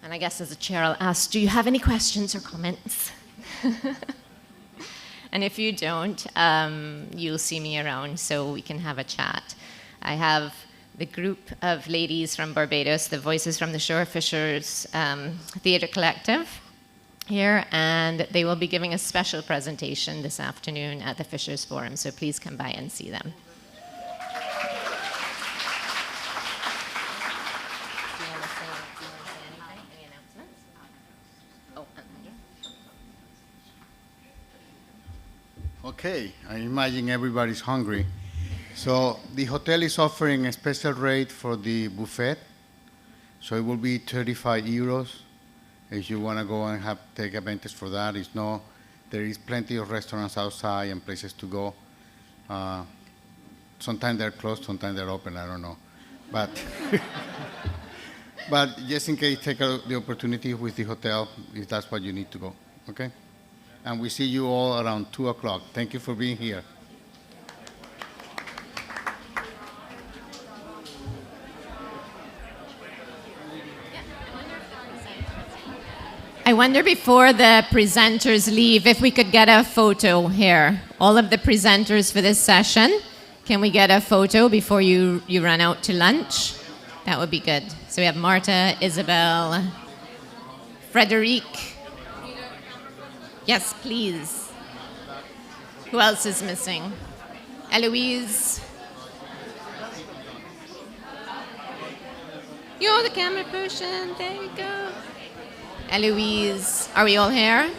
And I guess as a chair, I'll ask, do you have any questions or comments? And if you don't, you'll see me around so we can have a chat. I have the group of ladies from Barbados, the Voices from the Shore Fishers Theatre Collective here, and they will be giving a special presentation this afternoon at the Fishers Forum, so please come by and see them. Okay, I imagine everybody's hungry. So the hotel is offering a special rate for the buffet. So it will be 35 euros if you want to go and take advantage for that. There is plenty of restaurants outside and places to go. Sometimes they're closed, sometimes they're open, I don't know. But, but just in case, take the opportunity with the hotel if that's what you need to go, okay? And we see you all around 2 o'clock. Thank you for being here. I wonder before the presenters leave if we could get a photo here. All of the presenters for this session, can we get a photo before you run out to lunch? That would be good. So we have Marta, Isabel, Frederic. Yes, please. Who else is missing? Eloise. You're the camera person. There you go. Eloise. Are we all here?